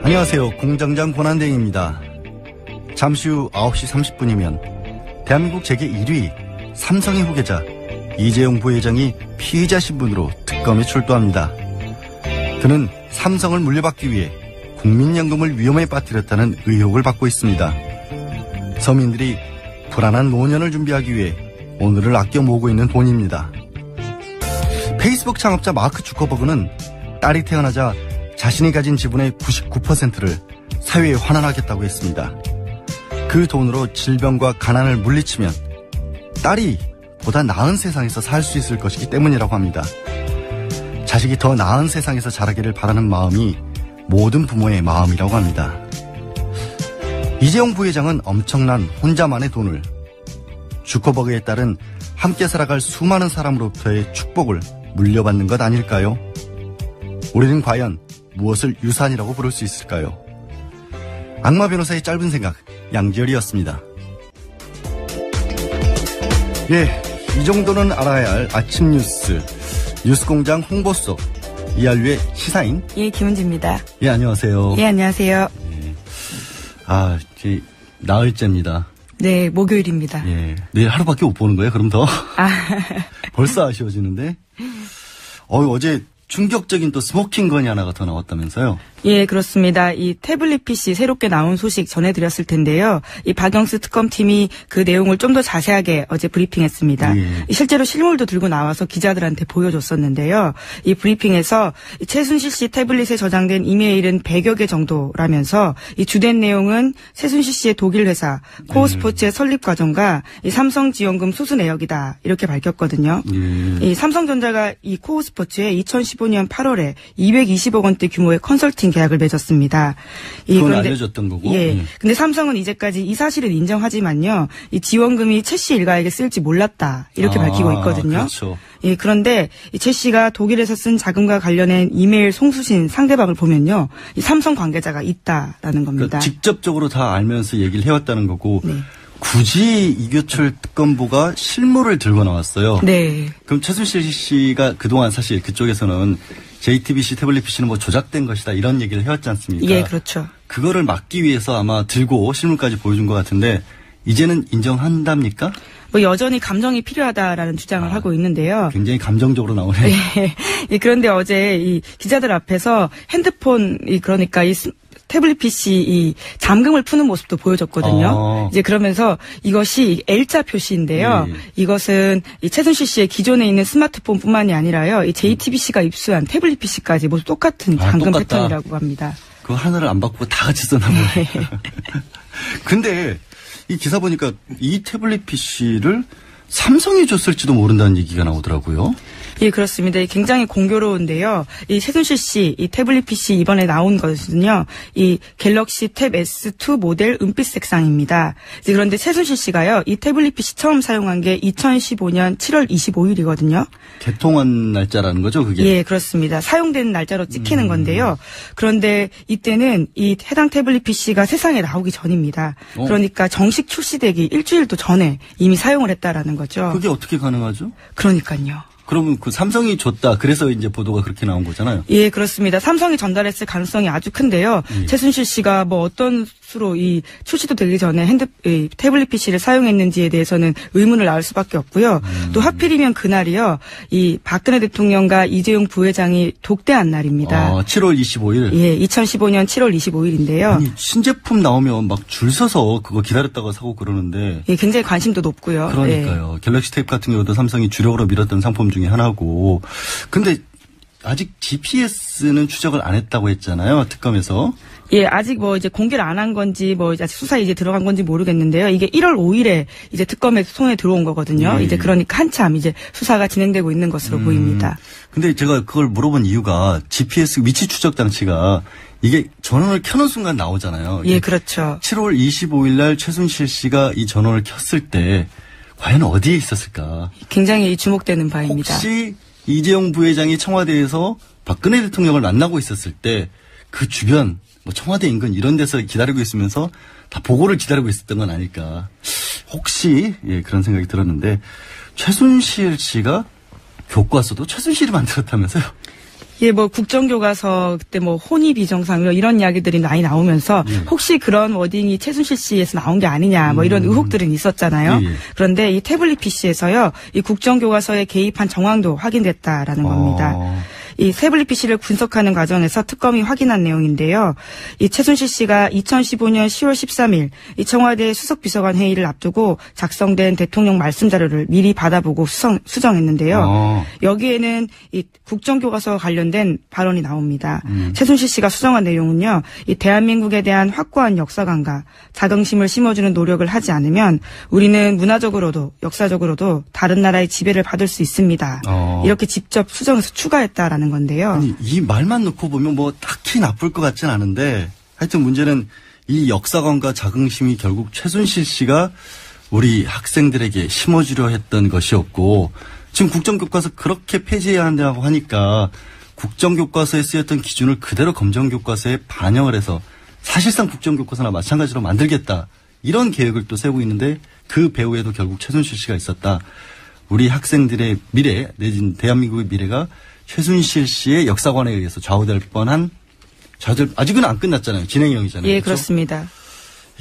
안녕하세요. 공장장 권한대행입니다. 잠시 후 9시 30분이면 대한민국 재계 1위 삼성의 후계자 이재용 부회장이 피의자 신분으로 특검에 출두합니다. 그는 삼성을 물려받기 위해 국민연금을 위험에 빠뜨렸다는 의혹을 받고 있습니다. 서민들이 불안한 노년을 준비하기 위해 오늘을 아껴 모으고 있는 돈입니다. 페이스북 창업자 마크 주커버그는 딸이 태어나자 자신이 가진 지분의 99%를 사회에 환원하겠다고 했습니다. 그 돈으로 질병과 가난을 물리치면 딸이 보다 나은 세상에서 살 수 있을 것이기 때문이라고 합니다. 자식이 더 나은 세상에서 자라기를 바라는 마음이 모든 부모의 마음이라고 합니다. 이재용 부회장은 엄청난 혼자만의 돈을, 주커버그의 딸은 함께 살아갈 수많은 사람으로부터의 축복을 물려받는 것 아닐까요? 우리는 과연 무엇을 유산이라고 부를 수 있을까요? 악마 변호사의 짧은 생각, 양지열이었습니다. 예, 이 정도는 알아야 할 아침 뉴스, 뉴스공장 홍보소, 이한류의 시사인. 예, 김은지입니다. 예, 안녕하세요. 예, 안녕하세요. 예. 아, 이제 나흘째입니다. 네, 목요일입니다. 예, 내일 하루밖에 못 보는 거예요, 그럼 더? 아. 벌써 아쉬워지는데? 어제 충격적인 또 스모킹 건이 하나가 더 나왔다면서요? 예, 그렇습니다. 이 태블릿 PC 새롭게 나온 소식 전해드렸을 텐데요. 이 박영수 특검팀이 그 내용을 좀 더 자세하게 어제 브리핑했습니다. 예. 실제로 실물도 들고 나와서 기자들한테 보여줬었는데요. 이 브리핑에서 최순실 씨 태블릿에 저장된 이메일은 100여 개 정도라면서 이 주된 내용은 최순실 씨의 독일 회사 코오스포츠의 설립 과정과 이 삼성지원금 수수 내역이다 이렇게 밝혔거든요. 예. 이 삼성전자가 이 코오스포츠에 2015년 8월에 220억 원대 규모의 컨설팅 계약을 맺었습니다. 그건 알려줬던 거고. 예. 근데 삼성은 이제까지 이 사실은 인정하지만요. 이 지원금이 최 씨 일가에게 쓸지 몰랐다. 이렇게 밝히고 있거든요. 그렇죠. 예, 그런데 최 씨가 독일에서 쓴 자금과 관련된 이메일 송수신 상대방을 보면요. 이 삼성 관계자가 있다라는 겁니다. 그러니까 직접적으로 다 알면서 얘기를 해왔다는 거고. 네. 굳이 이교철 특검보가 실물을 들고 나왔어요. 네. 그럼 최순실 씨가 그동안 사실 그쪽에서는 JTBC 태블릿 PC는 뭐 조작된 것이다 이런 얘기를 해왔지 않습니까? 예, 그렇죠. 그거를 막기 위해서 아마 들고 실물까지 보여준 것 같은데 이제는 인정한답니까? 뭐 여전히 감정이 필요하다라는 주장을 하고 있는데요. 굉장히 감정적으로 나오네. 예, 그런데 어제 이 기자들 앞에서 핸드폰 그러니까 이 태블릿 PC 이 잠금을 푸는 모습도 보여줬거든요. 이제 그러면서 이것이 L자 표시인데요. 예. 이것은 이 최순실 씨의 기존에 있는 스마트폰뿐만이 아니라요. 이 JTBC가 입수한 태블릿 PC까지 모두 똑같은 잠금 똑같다. 패턴이라고 합니다. 그거 하나를 안 바꾸고 다 같이 썼나 보네. 근데 이 기사 보니까 이 태블릿 PC를 삼성이 줬을지도 모른다는 얘기가 나오더라고요. 예, 그렇습니다. 굉장히 공교로운데요. 이 최순실 씨, 이 태블릿 PC 이번에 나온 것은요, 이 갤럭시 탭 S2 모델 은빛 색상입니다. 그런데 최순실 씨가요, 이 태블릿 PC 처음 사용한 게 2015년 7월 25일이거든요. 개통한 날짜라는 거죠, 그게? 예, 그렇습니다. 사용된 날짜로 찍히는 건데요. 그런데 이때는 이 해당 태블릿 PC가 세상에 나오기 전입니다. 그러니까 정식 출시되기 일주일도 전에 이미 사용을 했다라는 거죠. 그게 어떻게 가능하죠? 그러니까요. 그러면 그 삼성이 줬다. 그래서 이제 보도가 그렇게 나온 거잖아요. 예, 그렇습니다. 삼성이 전달했을 가능성이 아주 큰데요. 최순실 씨가 뭐 어떤 수로 이 출시도 되기 전에 태블릿 PC를 사용했는지에 대해서는 의문을 낳을 수밖에 없고요. 또 하필이면 그날이요. 이 박근혜 대통령과 이재용 부회장이 독대한 날입니다. 7월 25일. 예, 2015년 7월 25일인데요. 아니, 신제품 나오면 막 줄 서서 그거 기다렸다가 사고 그러는데. 예, 굉장히 관심도 높고요. 그러니까요. 예. 갤럭시 탭 같은 경우도 삼성이 주력으로 밀었던 상품 중에 하나고. 근데 아직 GPS는 추적을 안 했다고 했잖아요. 특검에서. 예, 아직 뭐 이제 공개를 안 한 건지 뭐 아직 수사에 이제 들어간 건지 모르겠는데요. 이게 1월 5일에 이제 특검에 손에 들어온 거거든요. 예. 이제 그러니까 한참 이제 수사가 진행되고 있는 것으로 보입니다. 근데 제가 그걸 물어본 이유가 GPS 위치 추적 장치가 이게 전원을 켜는 순간 나오잖아요. 예, 그렇죠. 7월 25일 날 최순실 씨가 이 전원을 켰을 때 과연 어디에 있었을까? 굉장히 주목되는 바입니다. 혹시 이재용 부회장이 청와대에서 박근혜 대통령을 만나고 있었을 때 그 주변 뭐 청와대 인근 이런 데서 기다리고 있으면서 다 보고를 기다리고 있었던 건 아닐까. 혹시 그런 생각이 들었는데 최순실 씨가 교과서도 최순실이 만들었다면서요? 예, 뭐 국정교과서 그때 뭐 혼이 비정상 이런 이야기들이 많이 나오면서 혹시 그런 워딩이 최순실 씨에서 나온 게 아니냐 뭐 이런 의혹들은 있었잖아요. 그런데 이 태블릿 PC에서요, 이 국정교과서에 개입한 정황도 확인됐다라는 겁니다. 이 태블릿 PC를 분석하는 과정에서 특검이 확인한 내용인데요. 이 최순실 씨가 2015년 10월 13일 이 청와대 수석비서관 회의를 앞두고 작성된 대통령 말씀 자료를 미리 받아보고 수정했는데요. 여기에는 이 국정교과서 관련된 발언이 나옵니다. 최순실 씨가 수정한 내용은요, 이 대한민국에 대한 확고한 역사관과 자긍심을 심어주는 노력을 하지 않으면 우리는 문화적으로도 역사적으로도 다른 나라의 지배를 받을 수 있습니다. 이렇게 직접 수정해서 추가했다라는 건데요. 아니, 이 말만 놓고 보면 뭐 딱히 나쁠 것 같진 않은데 하여튼 문제는 이 역사관과 자긍심이 결국 최순실 씨가 우리 학생들에게 심어주려 했던 것이었고, 지금 국정교과서 그렇게 폐지해야 한다고 하니까 국정교과서에 쓰였던 기준을 그대로 검정교과서에 반영을 해서 사실상 국정교과서나 마찬가지로 만들겠다, 이런 계획을 또 세우고 있는데 그 배후에도 결국 최순실 씨가 있었다. 우리 학생들의 미래 내지는 대한민국의 미래가 최순실 씨의 역사관에 의해서 좌우될 뻔한, 아직은 안 끝났잖아요. 진행형이잖아요. 예, 그렇죠? 그렇습니다.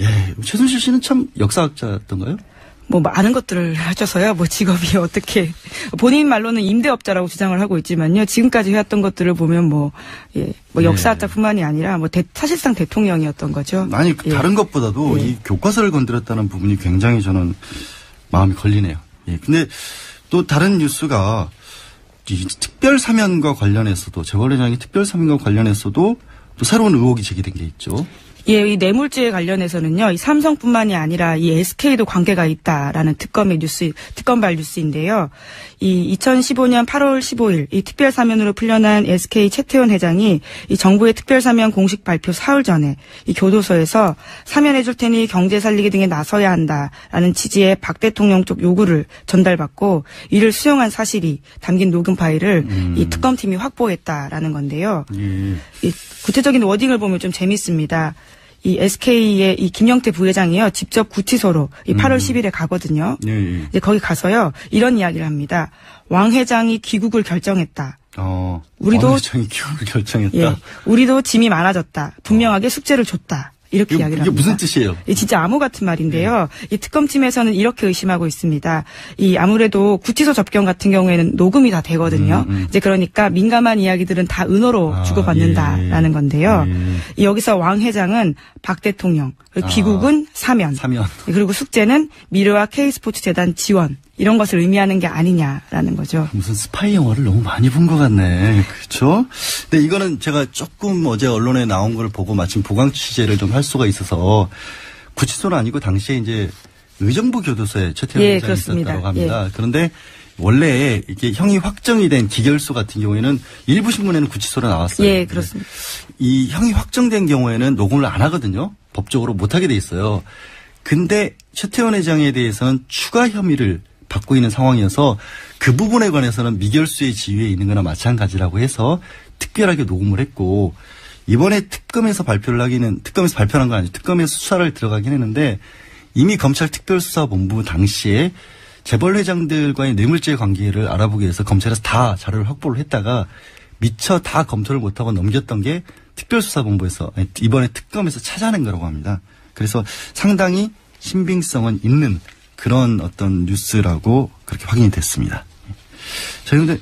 예, 최순실 씨는 참 역사학자였던가요? 뭐 많은 것들을 하셔서요. 뭐 직업이 어떻게, 본인 말로는 임대업자라고 주장을 하고 있지만요. 지금까지 해왔던 것들을 보면 뭐 역사학자뿐만이 아니라 뭐 사실상 대통령이었던 거죠. 아니, 예. 다른 것보다도 이 교과서를 건드렸다는 부분이 굉장히 저는 마음이 걸리네요. 예. 근데 또 다른 뉴스가 이 특별사면과 관련해서도, 재벌회장이 특별사면과 관련해서도 또 새로운 의혹이 제기된 게 있죠. 예, 이 뇌물죄에 관련해서는요, 이 삼성뿐만이 아니라 이 SK도 관계가 있다라는 특검발 뉴스인데요. 이 2015년 8월 15일 이 특별사면으로 풀려난 SK 최태원 회장이 이 정부의 특별사면 공식 발표 사흘 전에 이 교도소에서 사면해줄 테니 경제 살리기 등에 나서야 한다라는 취지의 박 대통령 쪽 요구를 전달받고 이를 수용한 사실이 담긴 녹음 파일을 이 특검팀이 확보했다라는 건데요. 이 구체적인 워딩을 보면 좀 재밌습니다. 이 SK의 이 김영태 부회장이요, 직접 구치소로 이 8월 10일에 가거든요. 이제 거기 가서요, 이런 이야기를 합니다. 왕 회장이 귀국을 결정했다. 우리도 왕 회장이 귀국을 결정했다. 예, 우리도 짐이 많아졌다. 분명하게 숙제를 줬다. 이렇게 이야기를 합니다. 이게 무슨 뜻이에요? 진짜 암호 같은 말인데요. 이 특검팀에서는 이렇게 의심하고 있습니다. 이 아무래도 구치소 접견 같은 경우에는 녹음이 다 되거든요. 이제 그러니까 민감한 이야기들은 다 은어로 주고받는다라는 건데요. 이 여기서 왕 회장은 박 대통령, 귀국은 사면. 그리고 숙제는 미르와 K스포츠 재단 지원. 이런 것을 의미하는 게 아니냐라는 거죠. 무슨 스파이 영화를 너무 많이 본 것 같네. 그렇죠? 근데 이거는 제가 조금 어제 언론에 나온 걸 보고 마침 보강 취재를 좀 할 수가 있어서, 구치소는 아니고 당시에 이제 의정부 교도소에 최태원 회장이 있었다고 합니다. 그런데 원래 이게 형이 확정이 된 기결소 같은 경우에는 일부 신문에는 구치소로 나왔어요. 예, 그렇습니다. 이 형이 확정된 경우에는 녹음을 안 하거든요. 법적으로 못 하게 돼 있어요. 근데 최태원 회장에 대해서는 추가 혐의를 받고 있는 상황이어서 그 부분에 관해서는 미결수의 지위에 있는 거나 마찬가지라고 해서 특별하게 녹음을 했고, 이번에 특검에서 발표를 하기는, 특검에서 발표한 건 아니죠. 특검에서 수사를 들어가긴 했는데 이미 검찰 특별수사본부 당시에 재벌 회장들과의 뇌물죄 관계를 알아보기 위해서 검찰에서 다 자료를 확보를 했다가 미처 다 검토를 못하고 넘겼던 게 특별수사본부에서, 이번에 특검에서 찾아낸 거라고 합니다. 그래서 상당히 신빙성은 있는 그런 어떤 뉴스라고 그렇게 확인이 됐습니다. 자, 그런데,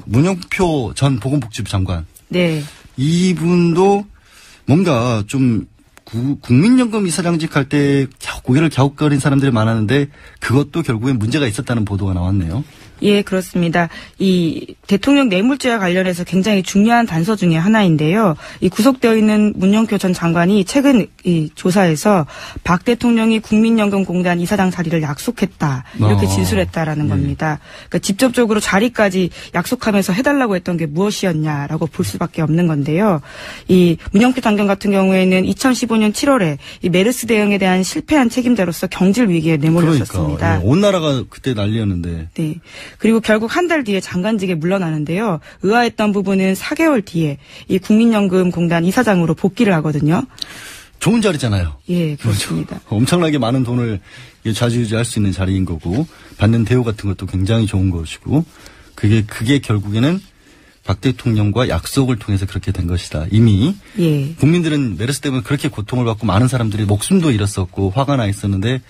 문영표 전 보건복지부 장관. 네. 이분도 뭔가 좀 국민연금 이사장직 할 때 고개를 갸웃거린 사람들이 많았는데 그것도 결국엔 문제가 있었다는 보도가 나왔네요. 예, 그렇습니다. 이 대통령 뇌물죄와 관련해서 굉장히 중요한 단서 중에 하나인데요. 이 구속되어 있는 문영표 전 장관이 최근 이 조사에서 박 대통령이 국민연금공단 이사장 자리를 약속했다. 이렇게 진술했다라는 겁니다. 그러니까 직접적으로 자리까지 약속하면서 해달라고 했던 게 무엇이었냐라고 볼 수밖에 없는 건데요. 이 문영표 장관 같은 경우에는 2015년 7월에 이 메르스 대응에 대한 실패한 책임자로서 경질 위기에 내몰렸었습니다. 그러니까, 온 나라가 그때 난리였는데. 네. 그리고 결국 한 달 뒤에 장관직에 물러나는데요. 의아했던 부분은 4개월 뒤에 이 국민연금공단 이사장으로 복귀를 하거든요. 좋은 자리잖아요. 예, 그렇습니다. 엄청나게 많은 돈을 좌지우지할 수 있는 자리인 거고, 받는 대우 같은 것도 굉장히 좋은 것이고, 그게 결국에는 박 대통령과 약속을 통해서 그렇게 된 것이다. 이미 예. 국민들은 메르스 때문에 그렇게 고통을 받고 많은 사람들이 목숨도 잃었었고 화가 나 있었는데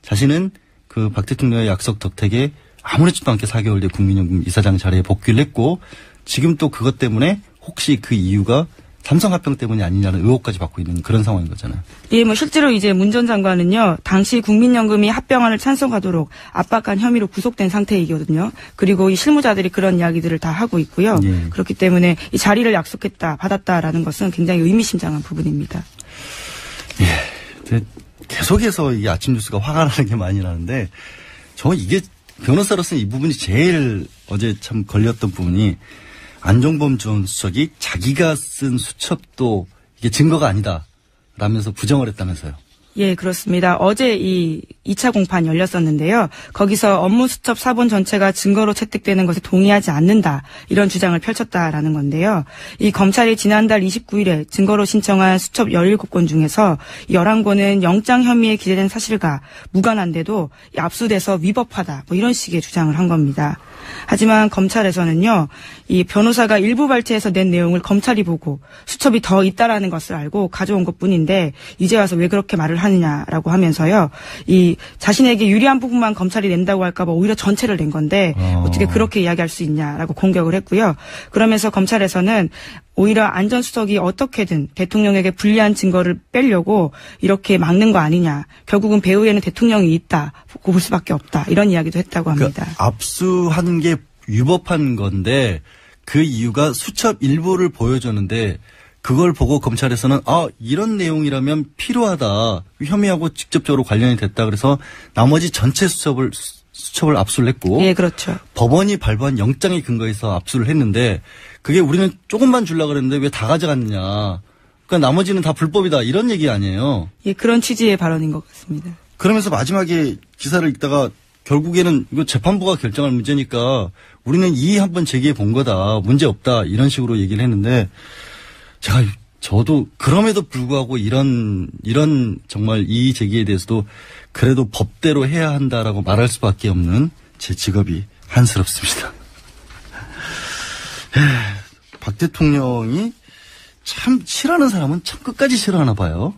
자신은 그 박 대통령의 약속 덕택에 아무렇지도 않게 4개월 뒤에 국민연금 이사장 자리에 복귀를 했고 지금 또 그것 때문에 혹시 그 이유가 삼성합병 때문이 아니냐는 의혹까지 받고 있는 그런 상황인 거잖아요. 예, 뭐 실제로 이제 문 전 장관은요, 당시 국민연금이 합병안을 찬성하도록 압박한 혐의로 구속된 상태이거든요. 그리고 이 실무자들이 그런 이야기들을 다 하고 있고요. 예. 그렇기 때문에 이 자리를 약속했다, 받았다라는 것은 굉장히 의미심장한 부분입니다. 예. 계속해서 이 아침 뉴스가 화가 나는 게 많이 나는데, 저 이게 변호사로서는 이 부분이 제일 어제 참 걸렸던 부분이 안종범 전 수석이 자기가 쓴 수첩도 이게 증거가 아니다 라면서 부정을 했다면서요. 예, 그렇습니다. 어제 이 2차 공판 열렸었는데요. 거기서 업무 수첩 사본 전체가 증거로 채택되는 것에 동의하지 않는다. 이런 주장을 펼쳤다라는 건데요. 이 검찰이 지난달 29일에 증거로 신청한 수첩 17건 중에서 11건은 영장 혐의에 기재된 사실과 무관한데도 압수돼서 위법하다. 뭐 이런 식의 주장을 한 겁니다. 하지만 검찰에서는요, 이 변호사가 일부 발췌해서 낸 내용을 검찰이 보고 수첩이 더 있다라는 것을 알고 가져온 것뿐인데 이제 와서 왜 그렇게 말을 하느냐라고 하면서요, 이 자신에게 유리한 부분만 검찰이 낸다고 할까봐 오히려 전체를 낸 건데 어떻게 그렇게 이야기할 수 있냐라고 공격을 했고요. 그러면서 검찰에서는 오히려 안 전 수석이 어떻게든 대통령에게 불리한 증거를 빼려고 이렇게 막는 거 아니냐. 결국은 배후에는 대통령이 있다. 볼 수밖에 없다. 이런 이야기도 했다고 합니다. 그러니까 압수한 게 위법한 건데 그 이유가 수첩 일부를 보여줬는데 그걸 보고 검찰에서는 이런 내용이라면 필요하다. 혐의하고 직접적으로 관련이 됐다. 그래서 나머지 전체 수첩을 압수를 했고 예, 그렇죠. 법원이 발부한 영장에 근거해서 압수를 했는데 그게 우리는 조금만 주려고 그랬는데 왜 다 가져갔느냐. 그러니까 나머지는 다 불법이다. 이런 얘기 아니에요. 예, 그런 취지의 발언인 것 같습니다. 그러면서 마지막에 기사를 읽다가 결국에는 이거 재판부가 결정할 문제니까 우리는 이의 한번 제기해 본 거다. 문제 없다. 이런 식으로 얘기를 했는데 저도 그럼에도 불구하고 이런 정말 이의 제기에 대해서도 그래도 법대로 해야 한다라고 말할 수밖에 없는 제 직업이 한스럽습니다. 박 대통령이 참 싫어하는 사람은 참 끝까지 싫어하나 봐요.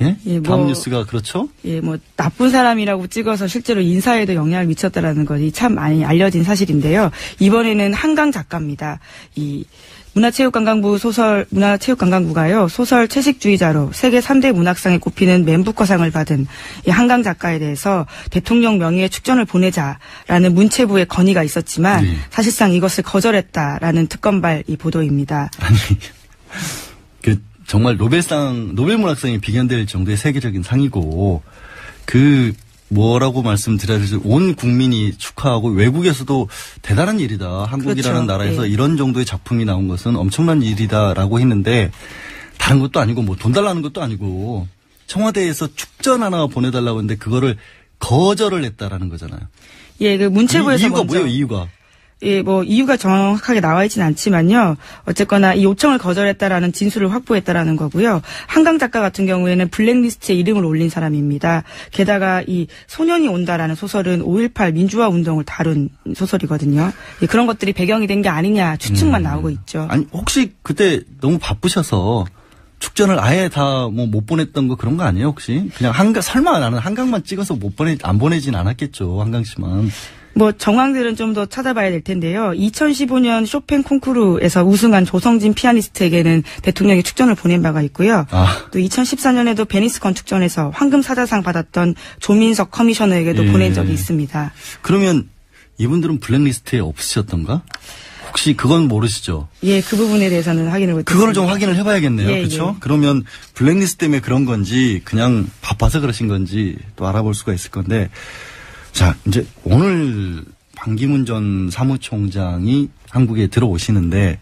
예? 다음 뉴스가 그렇죠? 예, 나쁜 사람이라고 찍어서 실제로 인사에도 영향을 미쳤다라는 것이 참 많이 알려진 사실인데요. 이번에는 한강 작가입니다. 문화체육관광부가요, 소설 채식주의자로 세계 3대 문학상에 꼽히는 맨부커상을 받은 이 한강 작가에 대해서 대통령 명의의 축전을 보내자라는 문체부의 건의가 있었지만 사실상 이것을 거절했다라는 특검발 이 보도입니다. 아니, 정말 노벨문학상이 비견될 정도의 세계적인 상이고, 뭐라고 말씀드려야 될지 온 국민이 축하하고 외국에서도 대단한 일이다. 한국이라는 그렇죠. 나라에서 네. 이런 정도의 작품이 나온 것은 엄청난 일이다라고 했는데 다른 것도 아니고 돈 달라는 것도 아니고 청와대에서 축전 하나 보내달라고 했는데 그거를 거절을 했다라는 거잖아요. 예, 문체부에서 이유가 뭐예요? 이유가? 예, 이유가 정확하게 나와 있진 않지만요. 어쨌거나 이 요청을 거절했다라는 진술을 확보했다라는 거고요. 한강 작가 같은 경우에는 블랙리스트에 이름을 올린 사람입니다. 게다가 이 소년이 온다라는 소설은 5.18 민주화 운동을 다룬 소설이거든요. 예, 그런 것들이 배경이 된 게 아니냐 추측만 나오고 있죠. 아니, 혹시 그때 너무 바쁘셔서 축전을 아예 다 못 보냈던 거 그런 거 아니에요, 혹시? 그냥 설마 나는 한강만 찍어서 안 보내진 않았겠죠, 한강씨만. 정황들은 좀 더 찾아봐야 될 텐데요. 2015년 쇼팽 콩쿠르에서 우승한 조성진 피아니스트에게는 대통령이 축전을 보낸 바가 있고요. 또 2014년에도 베니스건 축전에서 황금 사자상 받았던 조민석 커미셔너에게도 보낸 적이 있습니다. 그러면 이분들은 블랙리스트에 없으셨던가? 혹시 그건 모르시죠? 예, 그 부분에 대해서는 확인을 못했습니다. 그걸 좀 확인을 해봐야겠네요. 예, 그렇죠? 예. 그러면 블랙리스트 때문에 그런 건지 그냥 바빠서 그러신 건지 또 알아볼 수가 있을 건데, 자, 이제 오늘 반기문 전 사무총장이 한국에 들어오시는데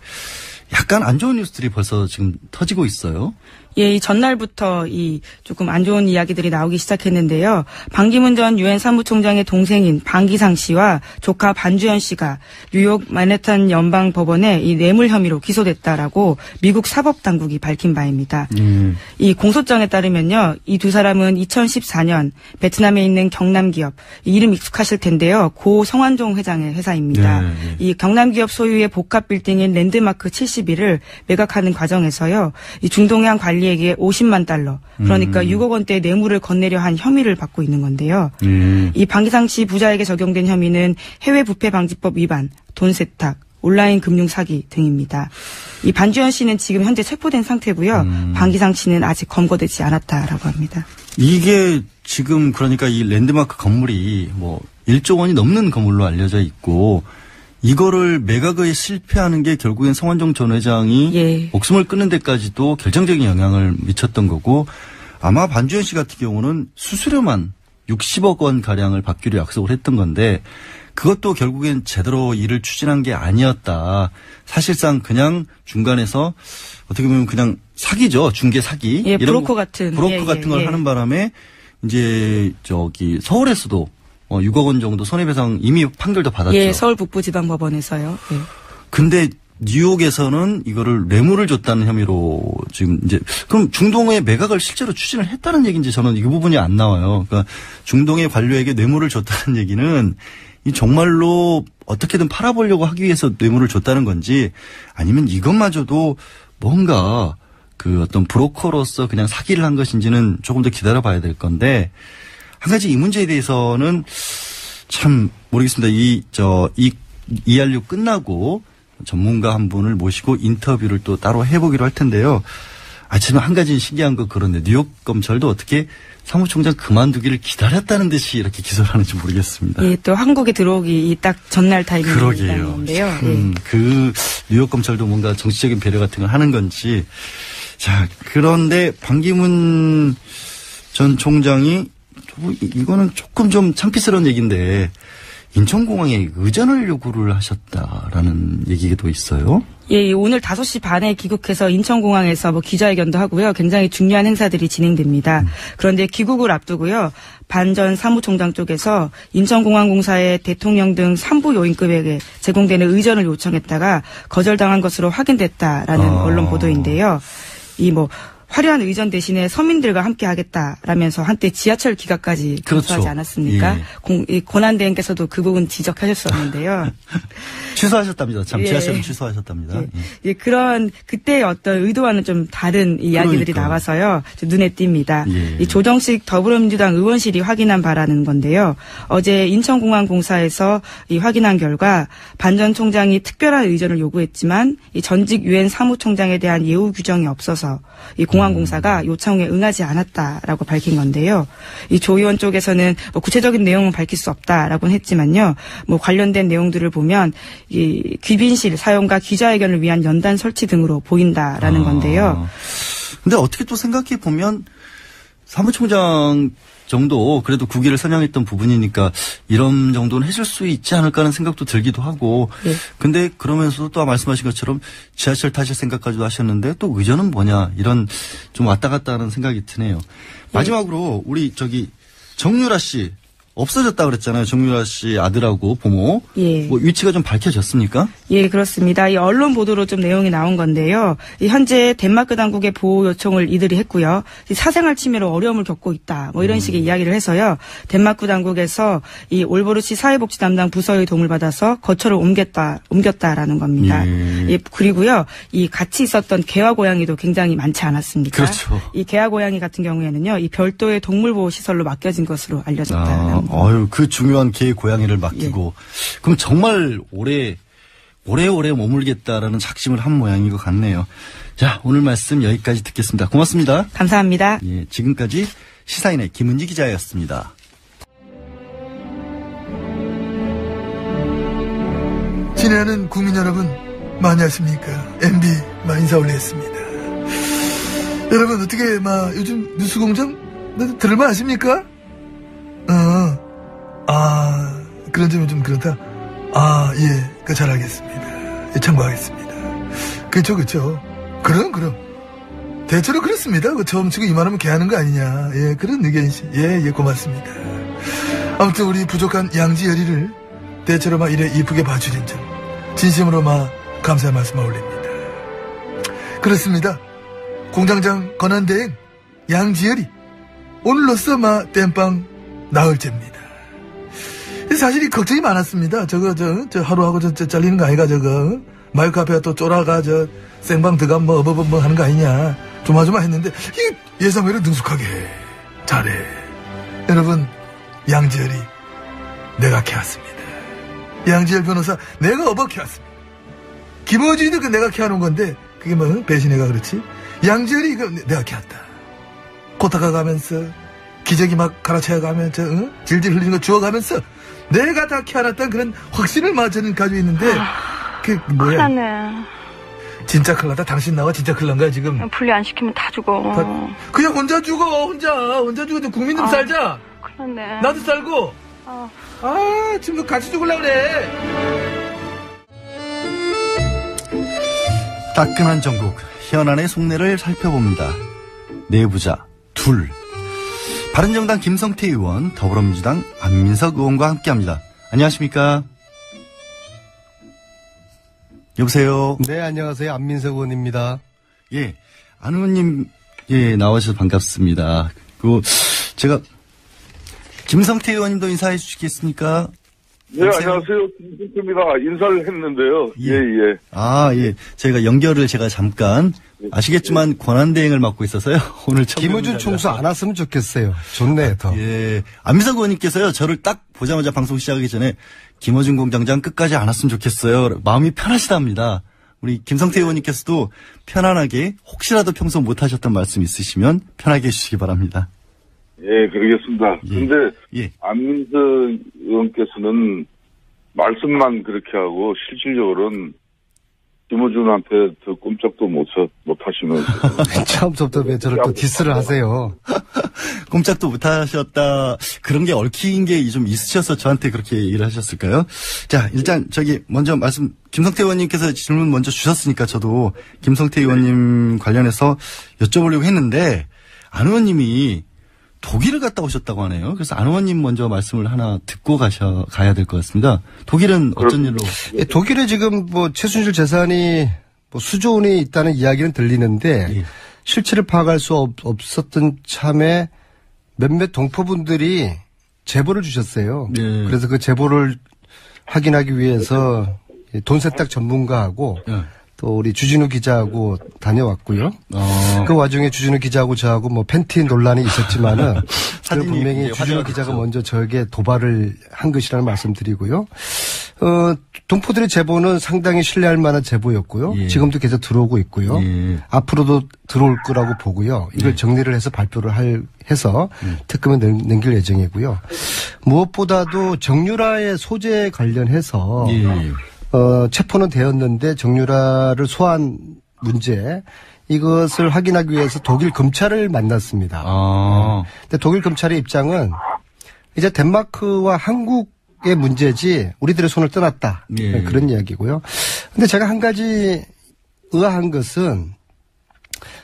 약간 안 좋은 뉴스들이 벌써 지금 터지고 있어요. 예, 이 전날부터 이 조금 안 좋은 이야기들이 나오기 시작했는데요. 반기문 전 유엔 사무총장의 동생인 방기상 씨와 조카 반주현 씨가 뉴욕 맨해튼 연방법원에 이 뇌물 혐의로 기소됐다라고 미국 사법당국이 밝힌 바입니다. 이 공소장에 따르면요. 이 두 사람은 2014년 베트남에 있는 경남기업, 이름 익숙하실 텐데요. 고 성완종 회장의 회사입니다. 네. 이 경남기업 소유의 복합 빌딩인 랜드마크 71을 매각하는 과정에서요. 이 중동의 한 관리에게 50만 달러, 그러니까 6억 원대의 뇌물을 건네려 한 혐의를 받고 있는 건데요. 이 방기상 씨 부자에게 적용된 혐의는 해외 부패 방지법 위반, 돈 세탁, 온라인 금융 사기 등입니다. 이 반주현 씨는 지금 현재 체포된 상태고요. 방기상 씨는 아직 검거되지 않았다라고 합니다. 이게 지금 그러니까 이 랜드마크 건물이 뭐 1조 원이 넘는 건물로 알려져 있고 이거를 매각에 실패하는 게 결국엔 성완종 전 회장이 예. 목숨을 끊는 데까지도 결정적인 영향을 미쳤던 거고 아마 반주현 씨 같은 경우는 수수료만 60억 원 가량을 받기로 약속을 했던 건데 그것도 결국엔 제대로 일을 추진한 게 아니었다. 사실상 그냥 중간에서 어떻게 보면 그냥 사기죠. 중개 사기. 예, 브로커 같은. 브로커 같은 걸 하는 바람에 이제 서울에서도 6억 원 정도 손해배상 이미 판결도 받았죠. 예, 서울 북부지방법원에서요. 예. 근데 뉴욕에서는 이거를 뇌물을 줬다는 혐의로 지금 이제 그럼 중동의 매각을 실제로 추진을 했다는 얘기인지 저는 이 부분이 안 나와요. 그러니까 중동의 관료에게 뇌물을 줬다는 얘기는 이 정말로 어떻게든 팔아보려고 하기 위해서 뇌물을 줬다는 건지 아니면 이것마저도 뭔가 그 어떤 브로커로서 그냥 사기를 한 것인지는 조금 더 기다려봐야 될 건데 한 가지 이 문제에 대해서는 참 모르겠습니다. 이 ER6 끝나고 전문가 한 분을 모시고 인터뷰를 또 따로 해보기로 할 텐데요. 지금 한 가지 신기한 거 그런데 뉴욕 검찰도 어떻게 사무총장 그만두기를 기다렸다는 듯이 이렇게 기소를 하는지 모르겠습니다. 예, 또 한국에 들어오기 딱 전날 타이밍인데요. 예. 그 뉴욕 검찰도 뭔가 정치적인 배려 같은 걸 하는 건지. 자, 그런데 반기문 전 총장이 이거는 조금 좀 창피스러운 얘기인데 인천공항에 의전을 요구를 하셨다라는 얘기도 있어요. 예, 오늘 5시 반에 귀국해서 인천공항에서 기자회견도 하고요. 굉장히 중요한 행사들이 진행됩니다. 그런데 귀국을 앞두고요. 반 전 사무총장 쪽에서 인천공항공사의 대통령 등 3부 요인급에게 제공되는 의전을 요청했다가 거절당한 것으로 확인됐다라는 언론 보도인데요. 화려한 의전 대신에 서민들과 함께 하겠다라면서 한때 지하철 기각까지 검토하지 않았습니까? 이 권한대행께서도 그 부분 지적하셨었는데요. 취소하셨답니다. 참 예. 지하철은 취소하셨답니다. 예, 그런 그때의 어떤 의도와는 좀 다른 이야기들이 나와서요. 눈에 띕니다. 예. 이 조정식 더불어민주당 의원실이 확인한 바라는 건데요. 어제 인천공항공사에서 이 확인한 결과 반 전 총장이 특별한 의전을 요구했지만 이 전직 유엔 사무총장에 대한 예우 규정이 없어서 이 공항공사가 요청에 응하지 않았다라고 밝힌 건데요. 이 조 의원 쪽에서는 구체적인 내용은 밝힐 수 없다라고는 했지만요. 관련된 내용들을 보면 이 귀빈실 사용과 기자회견을 위한 연단 설치 등으로 보인다라는 건데요. 근데 어떻게 또 생각해 보면 사무총장 정도 그래도 국위를 선양했던 부분이니까 이런 정도는 해줄 수 있지 않을까 하는 생각도 들기도 하고. 예. 근데 그러면서도 또 말씀하신 것처럼 지하철 타실 생각까지도 하셨는데 또 의전은 뭐냐 이런 좀 왔다 갔다 하는 생각이 드네요. 마지막으로 우리 정유라 씨 없어졌다 그랬잖아요. 정유라 씨 아들하고 부모. 예. 위치가 좀 밝혀졌습니까? 예, 그렇습니다. 이 언론 보도로 좀 내용이 나온 건데요. 현재 덴마크 당국의 보호 요청을 이들이 했고요. 사생활 침해로 어려움을 겪고 있다. 이런 식의 이야기를 해서요. 덴마크 당국에서 이 올보르치 사회복지 담당 부서의 도움을 받아서 거처를 옮겼다라는 겁니다. 예, 그리고요. 이 같이 있었던 개와 고양이도 굉장히 많지 않았습니까? 그렇죠. 이 개와 고양이 같은 경우에는요. 이 별도의 동물보호 시설로 맡겨진 것으로 알려졌다. 그 중요한 개 고양이를 맡기고 그럼 정말 오래오래 머물겠다라는 작심을 한 모양인 것 같네요. 자, 오늘 말씀 여기까지 듣겠습니다. 고맙습니다. 감사합니다. 예, 지금까지 시사인의 김은지 기자였습니다. 친애하는 국민 여러분, 많이 하십니까? MB 인사 올리겠습니다. 여러분 어떻게 요즘 뉴스공장 들을만 하십니까? 그런 점은 좀 그렇다. 예, 잘하겠습니다. 예, 참고하겠습니다. 그쵸. 그럼. 대체로 그렇습니다. 그 처음 치고 이만하면 개하는 거 아니냐. 예, 그런 의견이시. 예, 예, 고맙습니다. 아무튼 우리 부족한 양지열이를 대체로 막 이래 이쁘게 봐주신 점 진심으로 막 감사의 말씀 올립니다. 그렇습니다. 공장장 권한대행 양지열이 오늘로써 막 땜빵 나흘째입니다. 사실 이 걱정이 많았습니다. 저 하루하고 잘리는 거 아이가 마이크 앞에 또 쫄아가 생방 들어가면 뭐 하는 거 아니냐. 조마조마했는데 이 예상외로 능숙하게 잘해. 여러분, 양지열이 내가 캐왔습니다. 양지열 변호사 내가 캐왔습니다. 김어준이도 그 내가 캐와놓은 건데 그게 뭐 배신해가 그렇지. 양지열이 이거 내가 캐왔다. 코타가 가면서 기저귀 막 갈아차가면서 질질 흘리는 거 주워가면서 내가 다 캐와놨다는 그런 확신을 저는 가지고 있는데 그 뭐야. 큰일 났네. 진짜 큰일 났다. 당신 나와 진짜 큰일 난 거야 지금. 분리 안 시키면 다 죽어. 그냥 혼자 죽어. 혼자 죽어도 국민 좀 살자. 큰일 났네. 나도 살고. 지금 같이 죽으려고 그래. 따끈한 전국 현안의 속내를 살펴봅니다. 내부자 둘. 바른정당 김성태 의원, 더불어민주당 안민석 의원과 함께합니다. 안녕하십니까? 여보세요? 네, 안녕하세요. 안민석 의원입니다. 예, 안 의원님, 예, 나와주셔서 반갑습니다. 제가, 김성태 의원님도 인사해 주시겠습니까? 네, 안녕하세요. 김성태입니다. 인사를 했는데요. 예. 예. 저희가 연결을 제가 잠깐, 아시겠지만 권한대행을 맡고 있어서요. 오늘 처음. 김어준 총수 안 왔으면 좋겠어요. 좋네, 더. 예. 안민석 의원님께서요, 저를 딱 보자마자 방송 시작하기 전에 김어준 공장장 끝까지 안 왔으면 좋겠어요. 마음이 편하시답니다. 우리 김성태 의원님께서도 편안하게 혹시라도 평소 못하셨던 말씀 있으시면 편하게 해주시기 바랍니다. 예, 그러겠습니다. 근데 안민석 의원께서는 말씀만 그렇게 하고 실질적으로는 김어준한테 더 꼼짝도 못 하시면서 처음부터 왜 저를 또 디스를 하세요? 꼼짝도 못 하셨다. 그런 게 얽힌 게 좀 있으셔서 저한테 그렇게 얘기를 하셨을까요? 자, 일단 먼저 김성태 의원님께서 질문 먼저 주셨으니까 저도 김성태 의원님 관련해서 여쭤보려고 했는데 안 의원님이 독일을 갔다 오셨다고 하네요. 그래서 안 의원님 먼저 말씀을 하나 듣고 가야 될 것 같습니다. 독일은 어쩐 일로? 예, 독일에 지금 최순실 재산이 수조 원이 있다는 이야기는 들리는데 실체를 파악할 수 없었던 참에 몇몇 동포분들이 제보를 주셨어요. 네. 그래서 그 제보를 확인하기 위해서 돈 세탁 전문가하고 또 우리 주진우 기자하고 다녀왔고요. 그 와중에 주진우 기자하고 저하고 팬티 논란이 있었지만은 그 분명히 주진우 기자가 먼저 저에게 도발을 한 것이라는 말씀드리고요. 동포들의 제보는 상당히 신뢰할 만한 제보였고요. 예. 지금도 계속 들어오고 있고요. 예. 앞으로도 들어올 거라고 보고요. 이걸 정리를 해서 발표를 해서 특검에 넘길 예정이고요. 무엇보다도 정유라의 소재 관련해서 체포는 되었는데 정유라를 소환 문제 이것을 확인하기 위해서 독일 검찰을 만났습니다. 근데 독일 검찰의 입장은 이제 덴마크와 한국의 문제지 우리들의 손을 떠났다. 그런 이야기고요. 근데 제가 한 가지 의아한 것은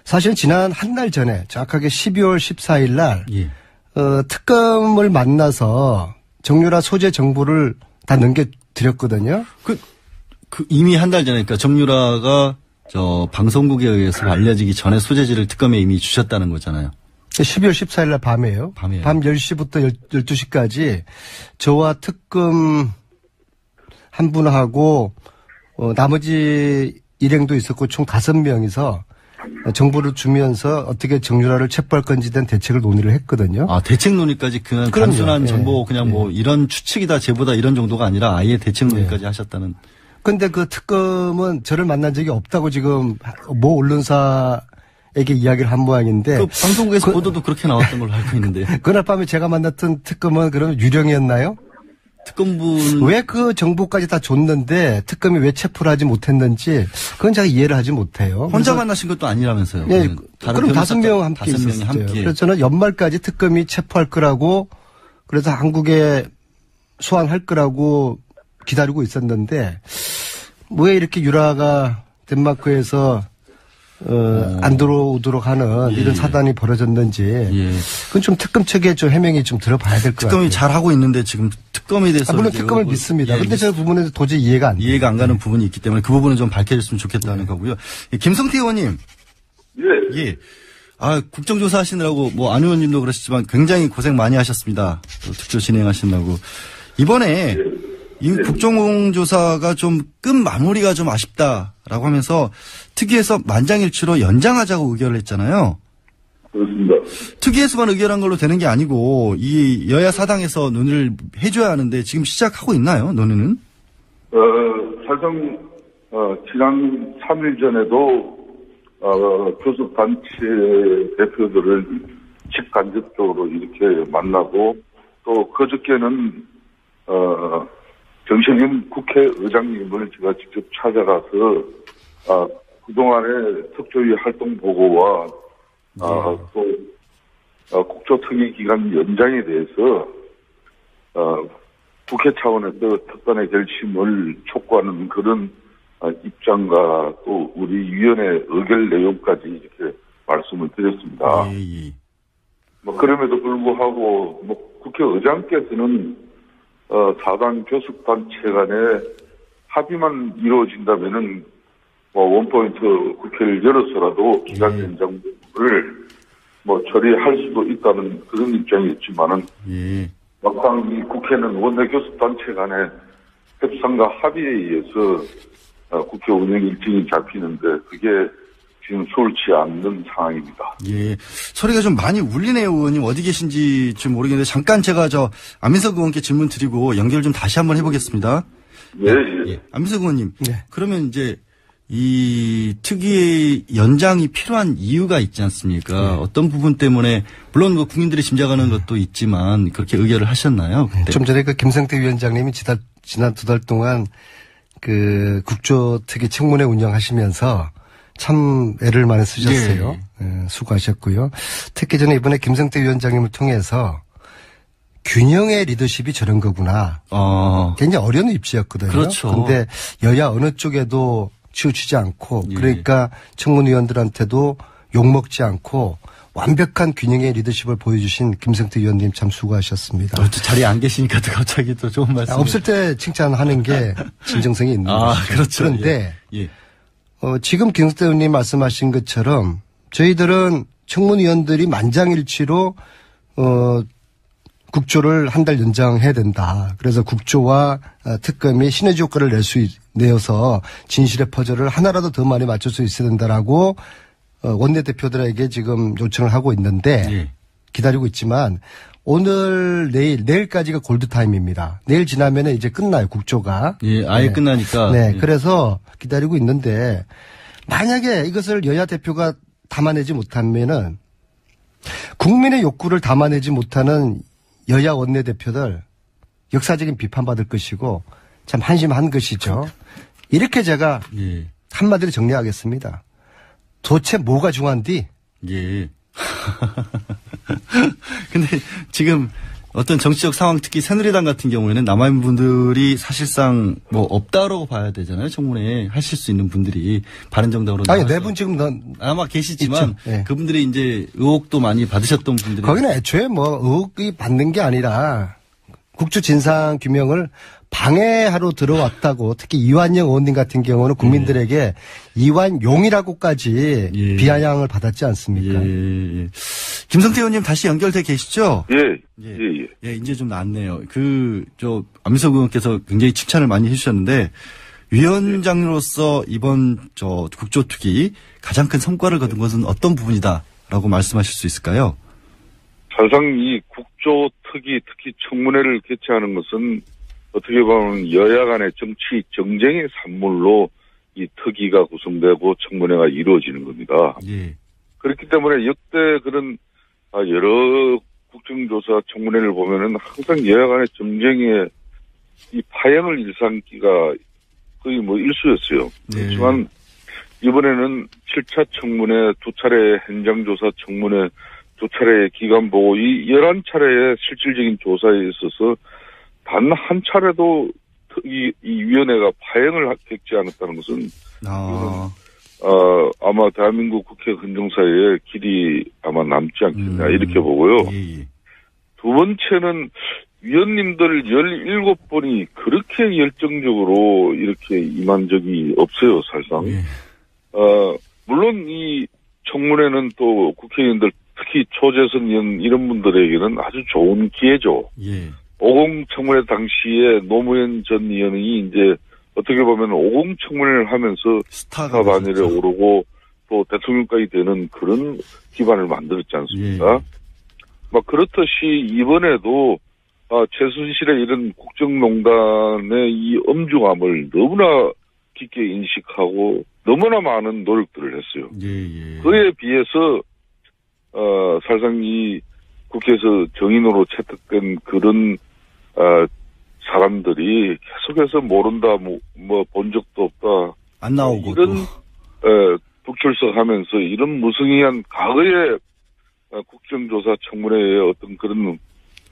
사실 지난 한 달 전에 정확하게 12월 14일 날 특검을 만나서 정유라 소재 정보를 다 넘겨드렸거든요. 이미 한 달 전에, 그러니까 정유라가 방송국에 의해서 알려지기 전에 소재지를 특검에 이미 주셨다는 거잖아요. 12월 14일 날 밤에요. 밤 10시부터 12시까지 저와 특검 한 분하고 나머지 일행도 있었고 총 5명이서 정보를 주면서 어떻게 정유라를 체포할 건지에 대한 대책을 논의를 했거든요. 대책 논의까지 그냥 단순한 정보 그냥 이런 추측이다 제보다 이런 정도가 아니라 아예 대책 논의까지 하셨다는. 근데 그 특검은 저를 만난 적이 없다고 지금 모 언론사에게 이야기를 한 모양인데. 그 방송국에서 보도도 그렇게 나왔던 걸로 알고 있는데. 그날 밤에 제가 만났던 특검은 그러면 유령이었나요? 특검분. 왜 그 정보까지 다 줬는데 특검이 왜 체포를 하지 못했는지 그건 제가 이해를 하지 못해요. 혼자 만나신 것도 아니라면서요. 네. 그럼 5명 함께 있었어요. 그래서 저는 연말까지 특검이 체포할 거라고 그래서 한국에 소환할 거라고 기다리고 있었는데 왜 이렇게 유라가 덴마크에서 안 들어오도록 하는 이런 사단이 벌어졌는지 그건 좀 특검 측에 좀 해명이 좀 들어봐야 될 것 같아요. 특검이 잘하고 있는데 지금 특검에 대해서 물론 특검을 믿습니다. 그런데 저 부분에서 도저히 이해가 안 가는 부분이 있기 때문에 그 부분은 좀 밝혀졌으면 좋겠다는 거고요. 김성태 의원님. 예. 국정조사 하시느라고 안 의원님도 그러시지만 굉장히 고생 많이 하셨습니다. 특조 진행하시느라고. 이번에 이 국정조사가 좀 끝 마무리가 좀 아쉽다라고 하면서 특위에서 만장일치로 연장하자고 의결을 했잖아요. 그렇습니다. 특위에서만 의결한 걸로 되는 게 아니고 이 여야 사당에서 논의를 해줘야 하는데 지금 시작하고 있나요? 논의는? 사실 지난 3일 전에도 교섭단체 대표들을 직간접적으로 이렇게 만나고 또 그저께는 정신임 국회의장님을 제가 직접 찾아가서 그동안의 특조위 활동 보고와 또 국조특위 기간 연장에 대해서 국회 차원에서 특단의 결심을 촉구하는 그런 입장과 또 우리 위원회 의결 내용까지 이렇게 말씀을 드렸습니다. 그럼에도 불구하고 국회의장께서는 사당 교섭단체 간에 합의만 이루어진다면은 원포인트 국회를 열어서라도 기간 연장을 처리할 수도 있다는 그런 입장이었지만은 막상 이 국회는 원내 교섭단체 간의 협상과 합의에 의해서 국회 운영 일정이 잡히는데 그게 지금 수월치 않는 상황입니다. 소리가 좀 많이 울리네요, 의원님. 어디 계신지 좀 모르겠는데 잠깐 제가 안민석 의원께 질문 드리고 연결 좀 다시 한번 해보겠습니다. 안민석 의원님. 그러면 이제 이 특위의 연장이 필요한 이유가 있지 않습니까? 어떤 부분 때문에 물론 국민들이 짐작하는 것도 있지만 그렇게 의결을 하셨나요? 그때? 좀 전에 김성태 위원장님이 지난 2달 동안 국조특위 청문회 운영하시면서 참 애를 많이 쓰셨어요. 수고하셨고요. 특히 저는 이번에 김성태 위원장님을 통해서 균형의 리더십이 저런 거구나. 굉장히 어려운 입시였거든요. 그렇죠. 그런데 여야 어느 쪽에도 치우치지 않고 그러니까 청문위원들한테도 욕먹지 않고 완벽한 균형의 리더십을 보여주신 김성태 위원님 참 수고하셨습니다. 자리에 안 계시니까 또 갑자기 또 좋은 말씀. 없을 때 칭찬하는 게 진정성이 있는 거죠. 그렇죠. 그런데 지금 김성태 의원님 말씀하신 것처럼 저희들은 청문위원들이 만장일치로 국조를 한 달 연장해야 된다. 그래서 국조와 특검이 시너지 효과를 내어서 진실의 퍼즐을 하나라도 더 많이 맞출 수 있어야 된다라고 원내대표들에게 지금 요청을 하고 있는데 기다리고 있지만 오늘 내일까지가 골드타임입니다. 내일 지나면 이제 끝나요, 국조가. 아예 끝나니까. 그래서 기다리고 있는데 만약에 이것을 여야 대표가 담아내지 못하면은 국민의 욕구를 담아내지 못하는 여야 원내대표들 역사적인 비판받을 것이고 참 한심한 것이죠. 이렇게 제가 한마디로 정리하겠습니다. 도대체 뭐가 중요한디? 근데 지금 어떤 정치적 상황 특히 새누리당 같은 경우에는 남아있는 분들이 사실상 없다라고 봐야 되잖아요. 청문회 하실 수 있는 분들이 바른정당으로. 아니, 네 분 지금 아마 계시지만 그분들이 이제 의혹도 많이 받으셨던 분들이. 거기는 애초에 의혹이 받는 게 아니라 국조 진상 규명을 방해하러 들어왔다고 특히 이완영 의원님 같은 경우는 국민들에게 이완용이라고까지 비아냥을 받았지 않습니까? 김성태 의원님 다시 연결돼 계시죠? 예. 이제 좀 낫네요. 안민석 의원께서 굉장히 칭찬을 많이 해주셨는데 위원장으로서 이번 국조특위 가장 큰 성과를 거둔 것은 어떤 부분이다라고 말씀하실 수 있을까요? 사실상 이 국조특위 특히 청문회를 개최하는 것은 어떻게 보면 여야 간의 정치 정쟁의 산물로 이 특위가 구성되고 청문회가 이루어지는 겁니다. 그렇기 때문에 역대 그런 여러 국정조사 청문회를 보면은 항상 여야 간의 정쟁에 이 파행을 일삼기가 거의 일수였어요. 그렇지만 이번에는 7차 청문회, 2차례 현장조사 청문회, 2차례 기간보고 이 11차례의 실질적인 조사에 있어서 단 한 차례도 이 위원회가 파행을 겪지 않았다는 것은 아마 대한민국 국회 헌정사에 길이 아마 남지 않겠냐, 이렇게 보고요. 예. 두 번째는 위원님들 17분이 그렇게 열정적으로 이렇게 임한 적이 없어요, 사실상. 예. 물론 이 청문회는 또 국회의원들, 특히 초재선 의원 이런 분들에게는 아주 좋은 기회죠. 예. 50 청문회 당시에 노무현 전 의원이 이제 어떻게 보면 50 청문회를 하면서 스타 반열에 오르고 또 대통령까지 되는 그런 기반을 만들었지 않습니까? 예. 막 그렇듯이 이번에도 최순실의 이런 국정농단의 이 엄중함을 너무나 깊게 인식하고 너무나 많은 노력들을 했어요. 예. 그에 비해서 사실상 이 국회에서 정인으로 채택된 그런 사람들이 계속해서 모른다, 뭐 본 적도 없다. 안 나오고 이런 북출석하면서 이런 무성의한 과거의 국정조사 청문회의 어떤 그런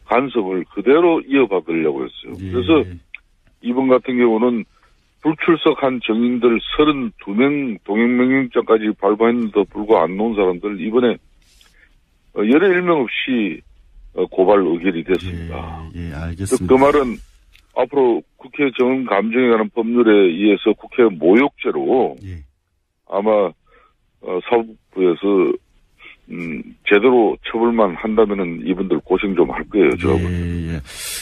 간섭을 그대로 이어받으려고 했어요. 예. 그래서 이번 같은 경우는 불출석한 정인들 32명 동행명령장까지 발부했는데도 불구하고 안 놓은 사람들 이번에 열의 일명 없이 고발 의결이 됐습니다. 예, 알겠습니다. 그 말은 앞으로 국회 정은 감정에 관한 법률에 의해서 국회 모욕죄로 아마 사법부에서 제대로 처벌만 한다면은 이분들 고생 좀 할 거예요, 저하고.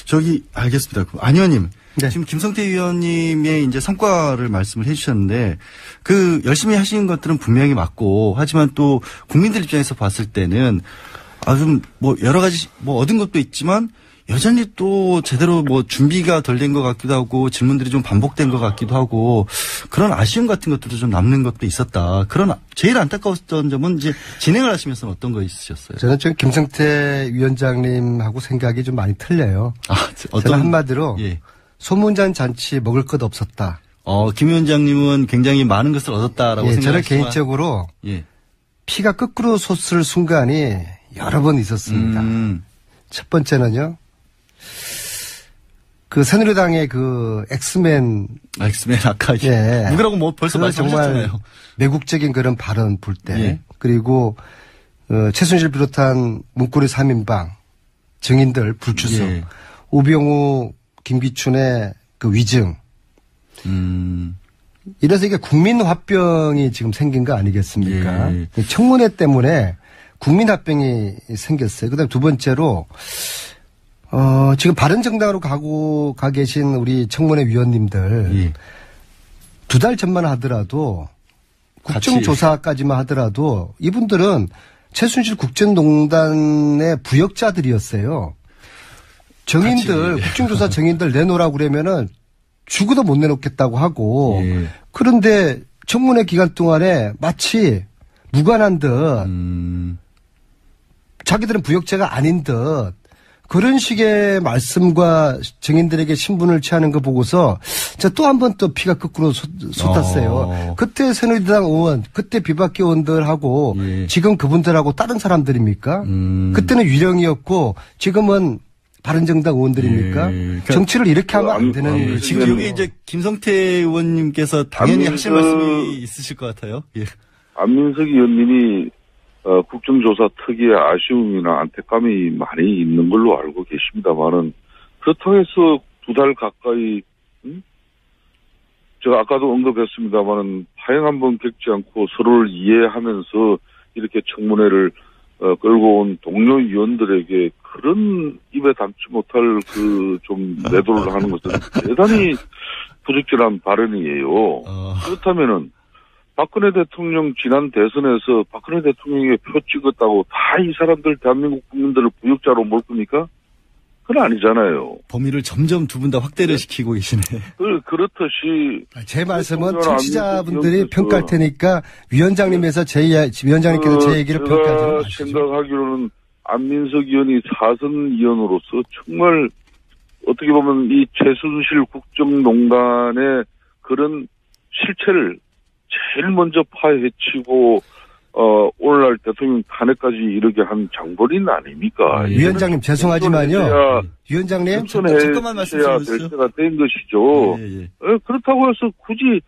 저기 알겠습니다. 안 의원님, 네. 지금 김성태 의원님의 이제 성과를 말씀을 해주셨는데 그 열심히 하시는 것들은 분명히 맞고 하지만 또 국민들 입장에서 봤을 때는 좀 뭐 여러 가지 뭐 얻은 것도 있지만 여전히 또 제대로 뭐 준비가 덜 된 것 같기도 하고 질문들이 좀 반복된 것 같기도 하고 그런 아쉬움 같은 것들도 좀 남는 것도 있었다. 그런 제일 안타까웠던 점은 이제 진행을 하시면서는 어떤 거 있으셨어요? 저는 좀 김성태 위원장님하고 생각이 좀 많이 틀려요. 저는 한마디로 소문잔 잔치 먹을 것 없었다. 김 위원장님은 굉장히 많은 것을 얻었다라고 생각하시지만 저는 개인적으로 피가 거꾸로 솟을 순간이 여러 번 있었습니다. 첫 번째는요. 그 새누리당의 그 엑스맨 아까 누구라고 뭐 벌써 말씀하셨잖아요. 정말 매국적인 그런 발언 볼 때 그리고 최순실 비롯한 문고리 3인방 증인들 불출석 우병우 김기춘의 그 위증 이래서 이게 국민화병이 지금 생긴 거 아니겠습니까? 청문회 때문에 국민화병이 생겼어요. 그다음에 두 번째로 지금 바른정당으로 가 계신 우리 청문회 위원님들 2달 전만 하더라도 국정조사까지만 하더라도 이분들은 최순실 국정농단의 부역자들이었어요. 정인들 국정조사 정인들 내놓으라고 그러면은 죽어도 못 내놓겠다고 하고 그런데 청문회 기간 동안에 마치 무관한 듯 자기들은 부역자가 아닌 듯 그런 식의 말씀과 증인들에게 신분을 취하는 거 보고서 또 한 번 또 피가 거꾸로 솟았어요. 그때 새누리당 의원, 그때 비박계 의원들하고 지금 그분들하고 다른 사람들입니까? 그때는 유령이었고 지금은 바른정당 의원들입니까? 그러니까 정치를 이렇게 하면 안 되는 지금 여기 이제 김성태 의원님께서 당연히 하실 말씀이 있으실 것 같아요. 안민석 의원님이 국정조사 특유의 아쉬움이나 안타감이 많이 있는 걸로 알고 계십니다만은 그렇다고 해서 2달 가까이 제가 아까도 언급했습니다만은 파행 한번 겪지 않고 서로를 이해하면서 이렇게 청문회를 끌고 온 동료 위원들에게 그런 입에 담지 못할 그 좀 매도를 하는 것은 대단히 부적절한 발언이에요. 그렇다면은 박근혜 대통령 지난 대선에서 박근혜 대통령에게 표 찍었다고 다 이 사람들 대한민국 국민들을 부역자로 몰 겁니까? 그건 아니잖아요. 범위를 점점 두 분 다 확대를 시키고 계시네. 그렇듯이 제 말씀은 청취자분들이 평가할 테니까 위원장님께서 제 얘기를 평가하지 마시죠. 생각하기로는 안민석 의원이 사선 의원으로서 정말 어떻게 보면 이 최순실 국정농단의 그런 실체를 제일 먼저 파헤치고 오늘날 대통령 탄핵까지 이르게 한 장본인 아닙니까? 위원장님 죄송하지만요. 위원장님 잠깐만 말씀해 주세요. 될 때가 된 것이죠. 그렇다고 해서 굳이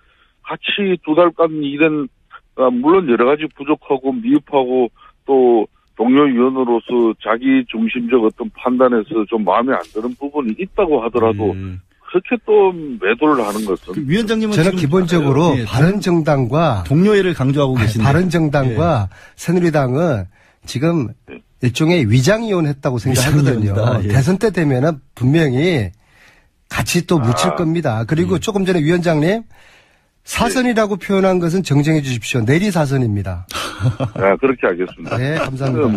같이 2달간 일한 물론 여러 가지 부족하고 미흡하고 또 동료 위원으로서 자기 중심적 어떤 판단에서 좀 마음에 안 드는 부분이 있다고 하더라도 그렇게 또 매도를 하는 것은 그 위원장님은 저는 지금 기본적으로 예, 바른정당과 동료애를 강조하고 계신데 바른정당과 새누리당은 지금 일종의 위장이혼했다고 생각하거든요. 위장이혼이다. 예. 대선 때 되면은 분명히 같이 또 묻힐 겁니다. 그리고 조금 전에 위원장님 사선이라고 표현한 것은 정정해 주십시오. 내리사선입니다. 그렇게 하겠습니다. 네, 감사합니다.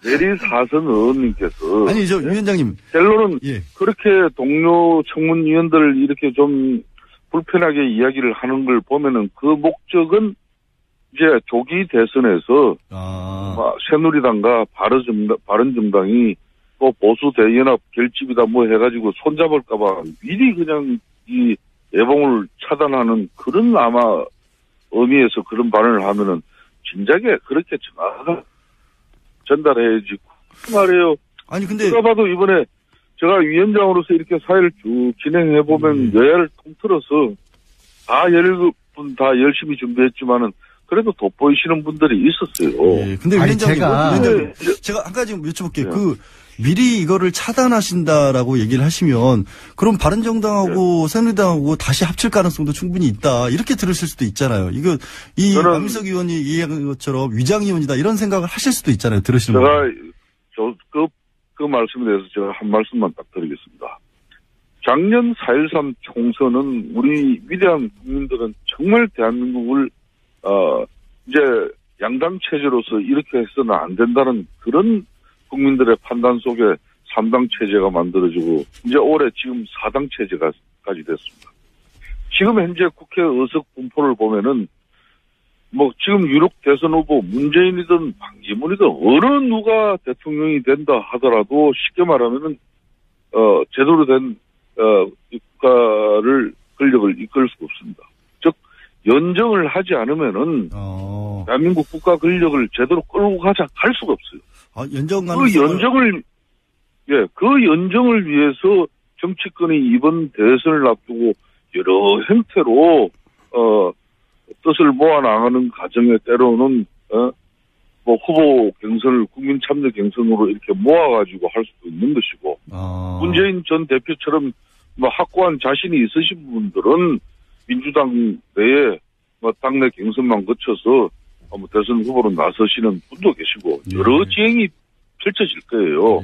내리사선 의원님께서 아니 저 위원장님 결론은 예. 그렇게 동료 청문위원들을 이렇게 좀 불편하게 이야기를 하는 걸 보면은 그 목적은 이제 조기 대선에서 새누리당과 바른정당이 또 보수 대연합 결집이다 뭐 해가지고 손잡을까봐 미리 그냥 이 예봉을 차단하는 그런 아마 의미에서 그런 발언을 하면은 진작에 그렇게 정확하게 전달해야지. 그 말이에요. 아니 근데 제가 봐도 이번에 제가 위원장으로서 이렇게 사회를 쭉 진행해 보면 여야를 통틀어서 다 17분 다 열심히 준비했지만은 그래도 돋보이시는 분들이 있었어요. 예, 근데 아니, 위원장님 제가 한 가지 여쭤볼게요. 그 미리 이거를 차단하신다라고 얘기를 하시면 그럼 바른정당하고 새누리당하고 다시 합칠 가능성도 충분히 있다. 이렇게 들으실 수도 있잖아요. 이거 이 안민석 의원이 얘기한 것처럼 위장이혼이다 이런 생각을 하실 수도 있잖아요. 들으시는 분. 제가 그 말씀에 대해서 제가 한 말씀만 딱 드리겠습니다. 작년 4.13 총선은 우리 위대한 국민들은 정말 대한민국을 이제 양당 체제로서 이렇게 해서는 안 된다는 그런 국민들의 판단 속에 3당 체제가 만들어지고 이제 올해 지금 4당 체제가까지 됐습니다. 지금 현재 국회 의석 분포를 보면은 뭐 지금 유력 대선 후보 문재인이든 방지문이든 어느 누가 대통령이 된다 하더라도 쉽게 말하면은 제대로 된 국가를 권력을 이끌 수가 없습니다. 즉 연정을 하지 않으면은 대한민국 국가 권력을 제대로 끌고 갈 수가 없어요. 연정 그 연정을 위해서 정치권이 이번 대선을 앞두고 여러 형태로 뜻을 모아나가는 과정에 때로는 뭐 후보 경선을 국민 참여 경선으로 이렇게 모아가지고 할 수도 있는 것이고 문재인 전 대표처럼 뭐 확고한 자신이 있으신 분들은 민주당 내에 뭐 당내 경선만 거쳐서 뭐 대선 후보로 나서시는 분도 계시고 여러 지형이 펼쳐질 거예요.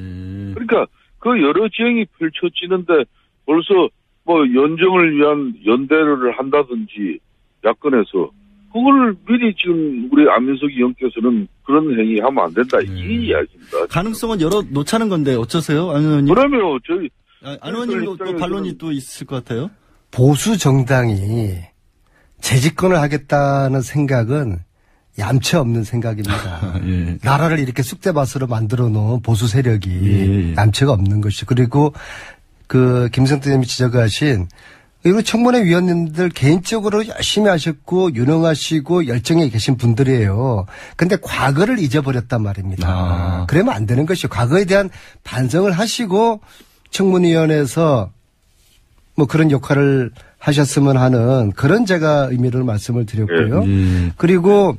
그러니까 그 여러 지형이 펼쳐지는데 벌써 뭐 연정을 위한 연대를 한다든지 야권에서 그걸 미리 지금 우리 안민석 의원께서는 그런 행위 하면 안 된다 이 이야기입니다. 가능성은 열어 놓자는 건데 어쩌세요, 안 의원님? 그러면 저희 안 의원님도 또 반론이 또 있을 것 같아요. 보수 정당이 재집권을 하겠다는 생각은 얌체 없는 생각입니다. 예. 나라를 이렇게 쑥대밭으로 만들어 놓은 보수 세력이 얌체가 없는 것이. 그리고 그 김성태 님이 지적하신 그리고 청문회 위원님들 개인적으로 열심히 하셨고 유능하시고 열정에 계신 분들이에요. 근데 과거를 잊어버렸단 말입니다. 그러면 안 되는 것이요. 과거에 대한 반성을 하시고 청문위원회에서 뭐 그런 역할을 하셨으면 하는 그런 제가 의미를 말씀을 드렸고요. 그리고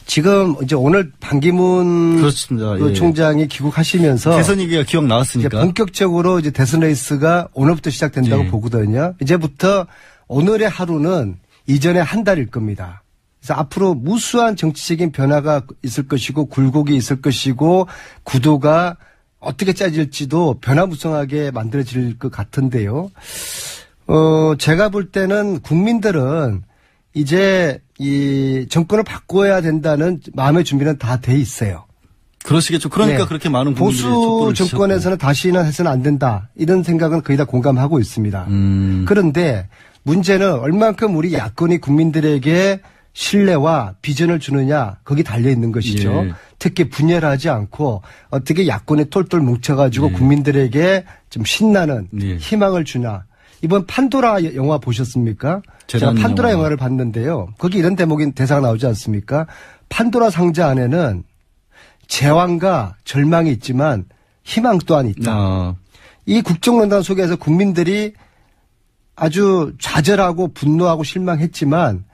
지금 이제 오늘 반기문 그렇습니다. 그 총장이 귀국하시면서 대선 얘기가 기억 나왔으니까 이제 본격적으로 이제 대선 레이스가 오늘부터 시작된다고 보거든요. 이제부터 오늘의 하루는 이전의 한 달일 겁니다. 그래서 앞으로 무수한 정치적인 변화가 있을 것이고 굴곡이 있을 것이고 구도가 어떻게 짜질지도 변화무성하게 만들어질 것 같은데요. 제가 볼 때는 국민들은 이제 이 정권을 바꿔야 된다는 마음의 준비는 다 돼 있어요. 그러시겠죠. 그러니까 네. 그렇게 많은 보수 정권에서는 다시는 해서는 안 된다. 이런 생각은 거의 다 공감하고 있습니다. 그런데 문제는 얼만큼 우리 야권이 국민들에게 신뢰와 비전을 주느냐 거기 달려 있는 것이죠. 예. 특히 분열하지 않고 어떻게 야권이 똘똘 뭉쳐가지고 국민들에게 좀 신나는 희망을 주냐. 이번 판도라 영화 보셨습니까? 제가 판도라 영화를 봤는데요. 거기 이런 대사가 나오지 않습니까? 판도라 상자 안에는 재앙과 절망이 있지만 희망 또한 있다. 이 국정농단 속에서 국민들이 아주 좌절하고 분노하고 실망했지만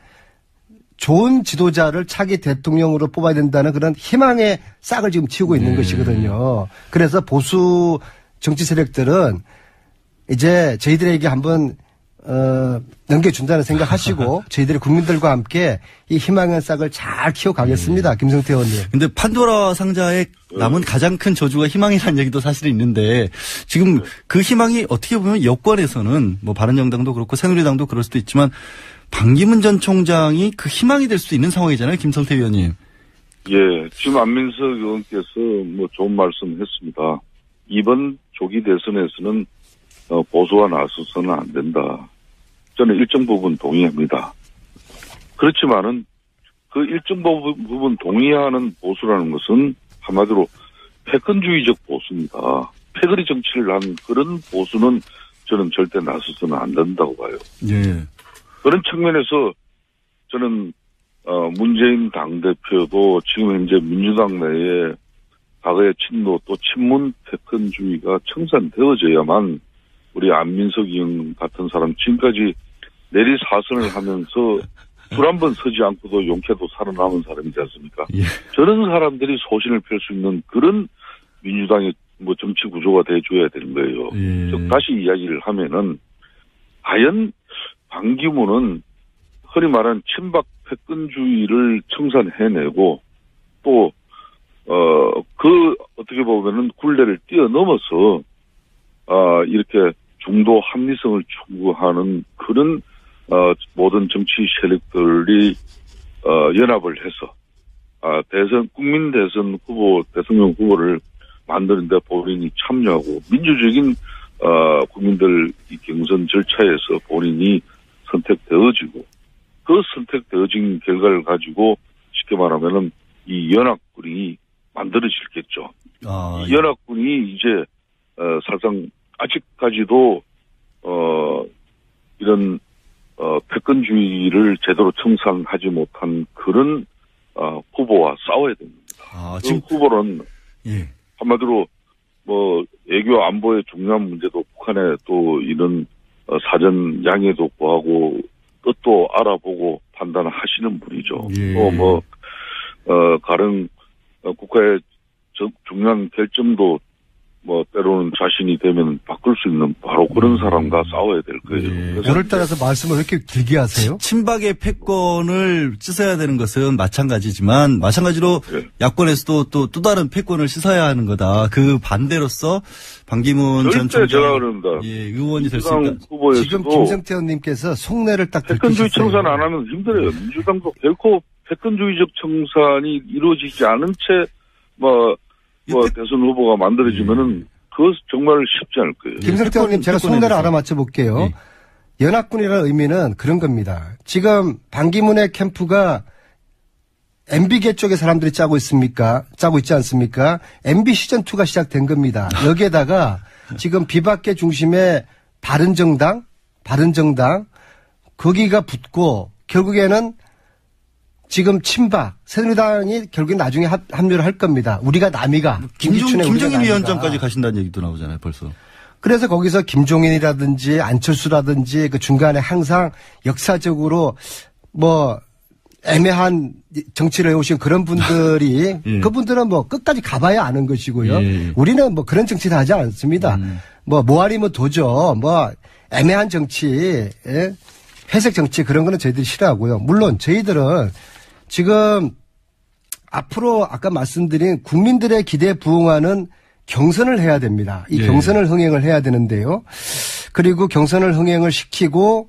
좋은 지도자를 차기 대통령으로 뽑아야 된다는 그런 희망의 싹을 지금 틔우고 있는 것이거든요. 그래서 보수 정치 세력들은 이제 저희들에게 한번 넘겨준다는 생각하시고 저희들이 국민들과 함께 이 희망의 싹을 잘 키워가겠습니다. 김성태 의원님. 근데 판도라 상자에 남은 가장 큰 저주가 희망이라는 얘기도 사실은 있는데 지금 그 희망이 어떻게 보면 여권에서는 뭐 바른정당도 그렇고 새누리당도 그럴 수도 있지만 반기문 전 총장이 그 희망이 될 수도 있는 상황이잖아요. 김성태 의원님. 예, 지금 안민석 의원께서 뭐 좋은 말씀 했습니다. 이번 조기 대선에서는 보수가 나서서는 안 된다. 저는 일정 부분 동의합니다. 그렇지만은 그 일정 부분 동의하는 보수라는 것은 한마디로 패권주의적 보수입니다. 패거리 정치를 한 그런 보수는 저는 절대 나서서는 안 된다고 봐요. 예. 그런 측면에서 저는 문재인 당대표도 지금 현재 민주당 내에 과거의 친노 또 친문 패권주의가 청산되어져야만 우리 안민석 의원 같은 사람 지금까지 내리사선을 하면서 술 한 번 서지 않고도 용케도 살아남은 사람이지 않습니까? 예. 저런 사람들이 소신을 펼 수 있는 그런 민주당의 뭐 정치 구조가 돼줘야 되는 거예요. 예. 즉 다시 이야기를 하면은 과연 반기문은 흔히 말하는 친박 패권주의를 청산해내고 또 그 어떻게 보면은 굴레를 뛰어넘어서 이렇게 중도 합리성을 추구하는 그런 모든 정치 세력들이 연합을 해서 국민 대선 후보 대통령 후보를 만드는데 본인이 참여하고 민주적인 국민들 이 경선 절차에서 본인이 선택되어지고 그 선택되어진 결과를 가지고 쉽게 말하면은 이 연합군이 만들어지겠죠. 이 연합군이 이제 사실상 아직까지도 이런 패권주의를 제대로 청산하지 못한 그런 후보와 싸워야 됩니다. 지금 후보는 예. 한마디로 뭐 외교 안보의 중요한 문제도 북한의 또 이런 사전 양해도 구하고 뜻도 알아보고 판단하시는 분이죠. 예. 또 뭐 가령 국가의 중요한 결정도 뭐 때로는 자신이 되면 바꿀 수 있는 바로 그런 사람과 싸워야 될 거예요. 예. 오늘따라서 말씀을 왜 이렇게 길게 하세요? 친박의 패권을 씻어야 되는 것은 마찬가지지만 마찬가지로 네. 야권에서도 또 다른 패권을 씻어야 하는 거다. 그 반대로서 반기문 전 총장 제가 그럽니다. 예, 의원이 될 수 있다. 지금 김성태 의원님께서 속내를 딱 패권주의 들키셨어요. 청산 안 하면 힘들어요. 민주당도 결코 패권주의적 청산이 이루어지지 않은 채 대선 후보가 만들어지면은 그것 정말 쉽지 않을 거예요. 김성태 의원님 제가 속내를 알아맞혀 볼게요. 네. 연합군이라는 의미는 그런 겁니다. 지금 반기문의 캠프가 MB계 쪽의 사람들이 짜고 있지 않습니까? MB 시즌2가 시작된 겁니다. 여기에다가 지금 비박계 중심의 바른정당, 거기가 붙고 결국에는 지금 친박, 새누리당이 결국엔 나중에 합류를 할 겁니다. 우리가 남이가. 김종인 위원장까지 가신다는 얘기도 나오잖아요, 벌써. 그래서 거기서 김종인이라든지 안철수라든지 그 중간에 항상 역사적으로 뭐 애매한 정치를 해오신 그런 분들이 예. 그분들은 뭐 끝까지 가봐야 아는 것이고요. 예. 우리는 뭐 그런 정치를 하지 않습니다. 뭐 아니면 도저 뭐 애매한 정치, 회색 정치 그런 거는 저희들이 싫어하고요. 물론 저희들은 지금 앞으로 아까 말씀드린 국민들의 기대에 부응하는 경선을 해야 됩니다. 이 경선을 흥행을 해야 되는데요. 그리고 경선을 흥행을 시키고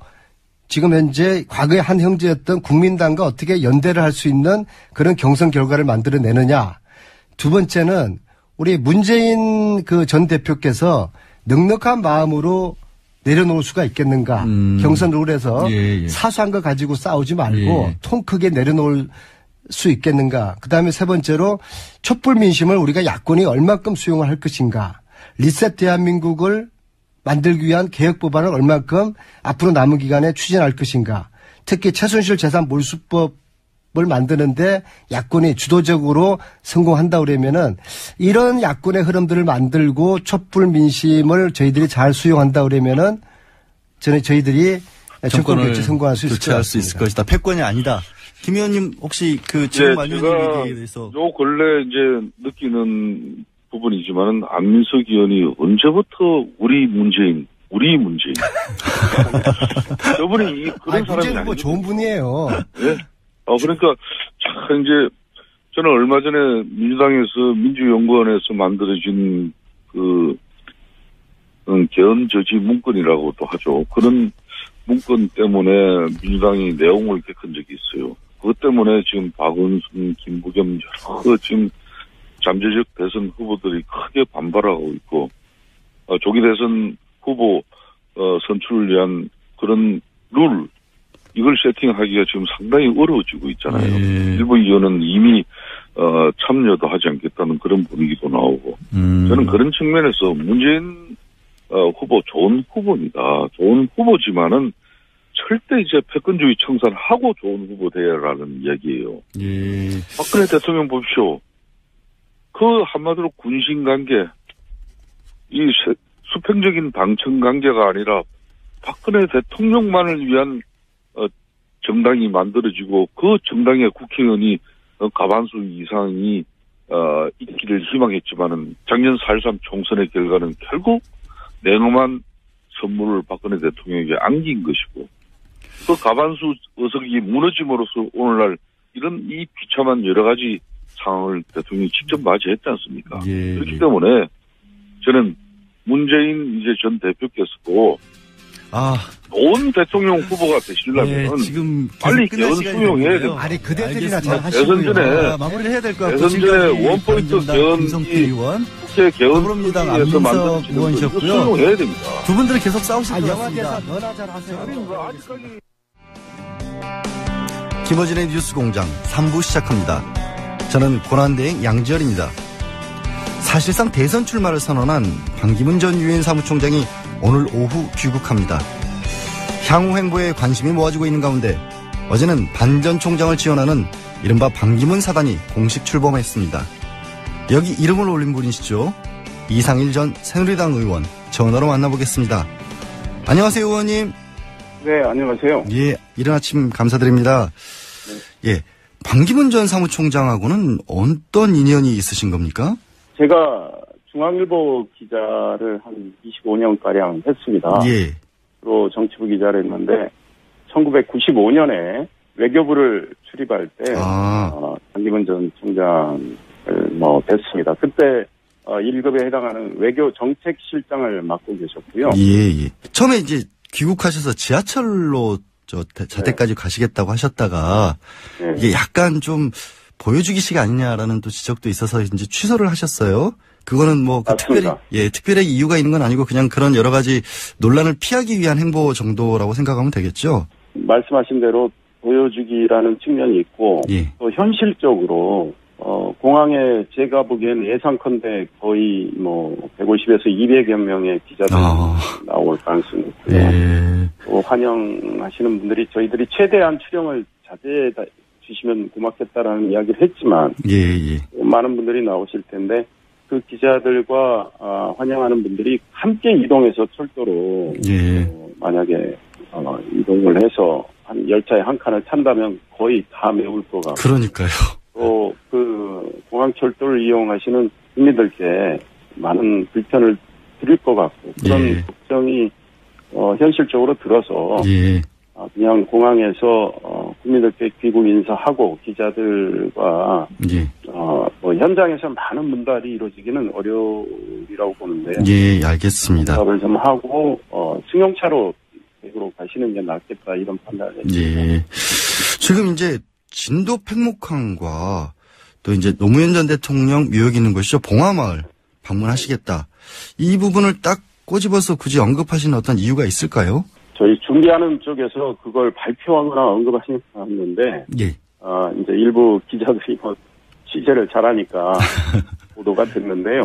지금 현재 과거의 한 형제였던 국민당과 어떻게 연대를 할 수 있는 그런 경선 결과를 만들어내느냐. 두 번째는 우리 문재인 그 전 대표께서 넉넉한 마음으로 내려놓을 수가 있겠는가. 경선 룰에서 사소한 거 가지고 싸우지 말고 통 크게 내려놓을 수 있겠는가. 그다음에 세 번째로 촛불 민심을 우리가 야권이 얼만큼 수용을 할 것인가. 리셋 대한민국을 만들기 위한 개혁 법안을 얼만큼 앞으로 남은 기간에 추진할 것인가. 특히 최순실 재산 몰수법을 만드는데 야권이 주도적으로 성공한다 그러면은 이런 야권의 흐름들을 만들고 촛불 민심을 저희들이 잘 수용한다 그러면은 저희들이 정권 교체 성공할 수 있을 것이다. 패권이 아니다. 김 의원님 혹시 그 지금 많이 제가 얘기에 대해서 요 근래 이제 느끼는 부분이지만은 안민석 의원이 언제부터 우리 문재인 저분이 그런 사람이 문재인 뭐 좋은 분이에요. 예. 그러니까 참 이제 저는 얼마 전에 민주당에서 민주연구원에서 만들어진 그 개헌저지 문건이라고도 하죠. 그런 문건 때문에 민주당이 내용을 개헌 적이 있어요. 그것 때문에 지금 박원순, 김부겸 여러 지금 잠재적 대선 후보들이 크게 반발하고 있고 조기 대선 후보 선출을 위한 그런 룰 이걸 세팅하기가 지금 상당히 어려워지고 있잖아요. 일부 의원은 이미 참여도 하지 않겠다는 그런 분위기도 나오고 저는 그런 측면에서 문재인 후보 좋은 후보입니다. 좋은 후보지만은 절대 이제 패권주의 청산하고 좋은 후보 되라는 이야기예요. 예. 박근혜 대통령 보십시오. 그 한마디로 군신관계, 이 수평적인 당청 관계가 아니라 박근혜 대통령만을 위한 정당이 만들어지고 그 정당의 국회의원이 과반수 이상이 있기를 희망했지만은 작년 4.13 총선의 결과는 결국 냉엄한 선물을 박근혜 대통령에게 안긴 것이고 그 과반수 의석이 무너짐으로써 오늘날 이런 이 비참한 여러 가지 상황을 대통령이 직접 맞이했지 않습니까? 예, 그렇기 때문에 저는 문재인 이제 전 대표께서도 좋은 대통령 후보가 되시려면 지금 빨리 개헌 수용해야 됩니다. 아니 그대들이나 알겠습니다. 잘 하시고요. 대선 전에 마무리를 해야 될 것 같고 대선 전에 원포인트 개헌이 의원, 국회 개헌 더불어민주당 특위에서 안민석 만들어지는 거 의원이셨고요. 수용해야 됩니다. 두 분들은 계속 싸우실 것 영화 같습니다. 대사 너나 잘 하세요. 김어진의 뉴스 공장 3부 시작합니다. 저는 고난대행 양지열입니다. 사실상 대선 출마를 선언한 반기문 전 유엔 사무총장이 오늘 오후 귀국합니다. 향후 행보에 관심이 모아지고 있는 가운데 어제는 반 전 총장을 지원하는 이른바 반기문 사단이 공식 출범했습니다. 여기 이름을 올린 분이시죠. 이상일 전 새누리당 의원 전화로 만나보겠습니다. 안녕하세요, 의원님. 네, 안녕하세요. 예, 이른 아침 감사드립니다. 네. 예, 반기문 전 사무총장하고는 어떤 인연이 있으신 겁니까? 제가 중앙일보 기자를 한 25년가량 했습니다. 예. 또 정치부 기자를 했는데 1995년에 외교부를 출입할 때 반기문 전 총장을 뵀습니다. 그때 1급에 해당하는 외교 정책실장을 맡고 계셨고요. 예. 처음에 이제 귀국하셔서 지하철로 자택까지 가시겠다고 하셨다가 이게 약간 좀 보여주기식 아니냐라는 또 지적도 있어서 이제 취소를 하셨어요. 그거는 뭐 특별히 이유가 있는 건 아니고 그냥 그런 여러 가지 논란을 피하기 위한 행보 정도라고 생각하면 되겠죠. 말씀하신 대로 보여주기라는 측면이 있고 또 현실적으로 공항에 제가 보기에는 예상컨대 거의 150에서 200여 명의 기자들이 나올 가능성이 있고요. 또 환영하시는 분들이 저희들이 최대한 출영을 자제해 주시면 고맙겠다라는 이야기를 했지만 많은 분들이 나오실 텐데 그 기자들과 환영하는 분들이 함께 이동해서 철도로 만약에 이동을 해서 한 열차에 한 칸을 탄다면 거의 다 메울 것 같고 그러니까요. 또 그 공항철도를 이용하시는 국민들께 많은 불편을 드릴 것 같고 그런 걱정이 현실적으로 들어서 그냥 공항에서 국민들께 귀국 인사하고 기자들과 현장에서 많은 문달이 이루어지기는 어려우리라고 보는데요. 예, 알겠습니다. 답을 좀 하고 승용차로 대구로 가시는 게 낫겠다 이런 판단을 했습니다. 예. 지금 이제 진도 팽목항과 또 이제 노무현 전 대통령 묘역이 있는 곳이죠. 봉화마을 방문하시겠다. 이 부분을 딱 꼬집어서 굳이 언급하시는 어떤 이유가 있을까요? 저희 준비하는 쪽에서 그걸 발표하거나 언급하시는 건 없는데, 이제 일부 기자들이 취재를 잘하니까 보도가 됐는데요.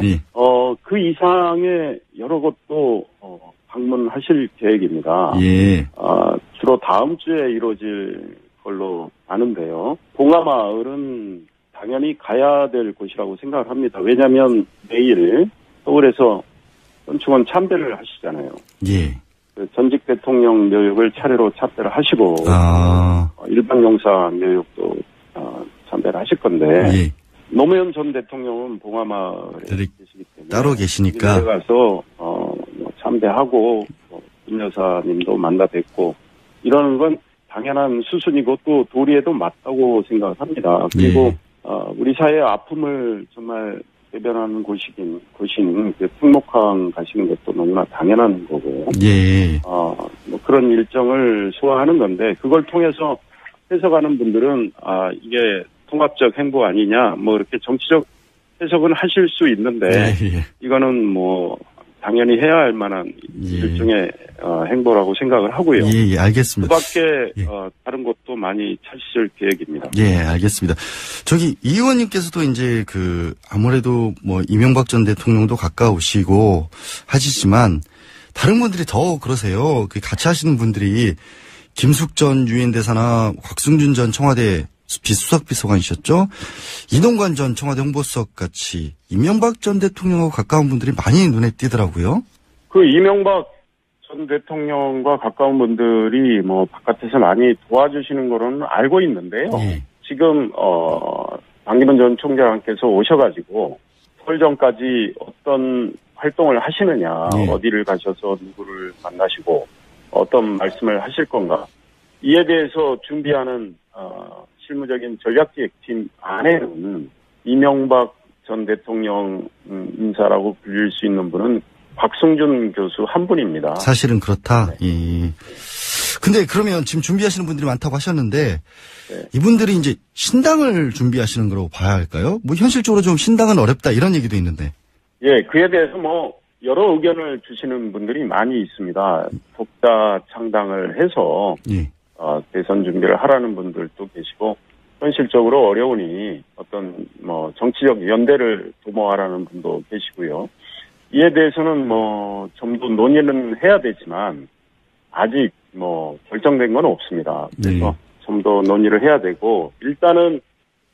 그 이상의 여러 곳도 방문하실 계획입니다. 주로 다음 주에 이루어질 걸로 아는데요. 봉화마을은 당연히 가야 될 곳이라고 생각을 합니다. 왜냐하면 내일 서울에서 현충원 참배를 하시잖아요. 그 전직 대통령 묘역을 차례로 참배를 하시고 일반 용사 묘역도 참배를 하실 건데 예. 노무현 전 대통령은 봉화마을에 계시기 때문에 따로 계시니까 가서 참배하고 김 여사님도 만나 뵙고 이러는 건 당연한 수순이고 또 도리에도 맞다고 생각을 합니다. 그리고 우리 사회의 아픔을 정말 대변하는 곳인 그 특목항 가시는 것도 너무나 당연한 거고, 예. 뭐 그런 일정을 소화하는 건데 그걸 통해서 해석하는 분들은 이게 통합적 행보 아니냐, 뭐 이렇게 정치적 해석은 하실 수 있는데 이거는 뭐 당연히 해야 할 만한 일종의 행보라고 생각을 하고요. 예, 알겠습니다. 그밖에 다른 것도 많이 찾으실 계획입니다. 예, 알겠습니다. 저기 이 의원님께서도 이제 아무래도 뭐 이명박 전 대통령도 가까우시고 하시지만 다른 분들이 더 그러세요. 같이 하시는 분들이 김숙 전 유엔 대사나 곽승준 전 청와대 비수석 비서관이셨죠. 이동관 전 청와대 홍보수석 같이 이명박 전 대통령하고 가까운 분들이 많이 눈에 띄더라고요. 그 이명박 전 대통령과 가까운 분들이 뭐 바깥에서 많이 도와주시는 거로는 알고 있는데요. 지금 반기문 전 총장께서 오셔가지고 설 전까지 어떤 활동을 하시느냐, 어디를 가셔서 누구를 만나시고 어떤 말씀을 하실 건가, 이에 대해서 준비하는 실무적인 전략기획팀 안에는 이명박 전 대통령 인사라고 불릴 수 있는 분은 곽승준 교수 한 분입니다. 사실은 그렇다. 예. 근데 그러면 지금 준비하시는 분들이 많다고 하셨는데 이분들이 이제 신당을 준비하시는 거라고 봐야 할까요? 뭐 현실적으로 좀 신당은 어렵다 이런 얘기도 있는데. 예, 그에 대해서 뭐 여러 의견을 주시는 분들이 많이 있습니다. 독자 창당을 해서 대선 준비를 하라는 분들도 계시고, 현실적으로 어려우니 어떤 뭐 정치적 연대를 도모하라는 분도 계시고요. 이에 대해서는 뭐 좀 더 논의는 해야 되지만 아직 뭐 결정된 건 없습니다. 그래서 좀 더 논의를 해야 되고, 일단은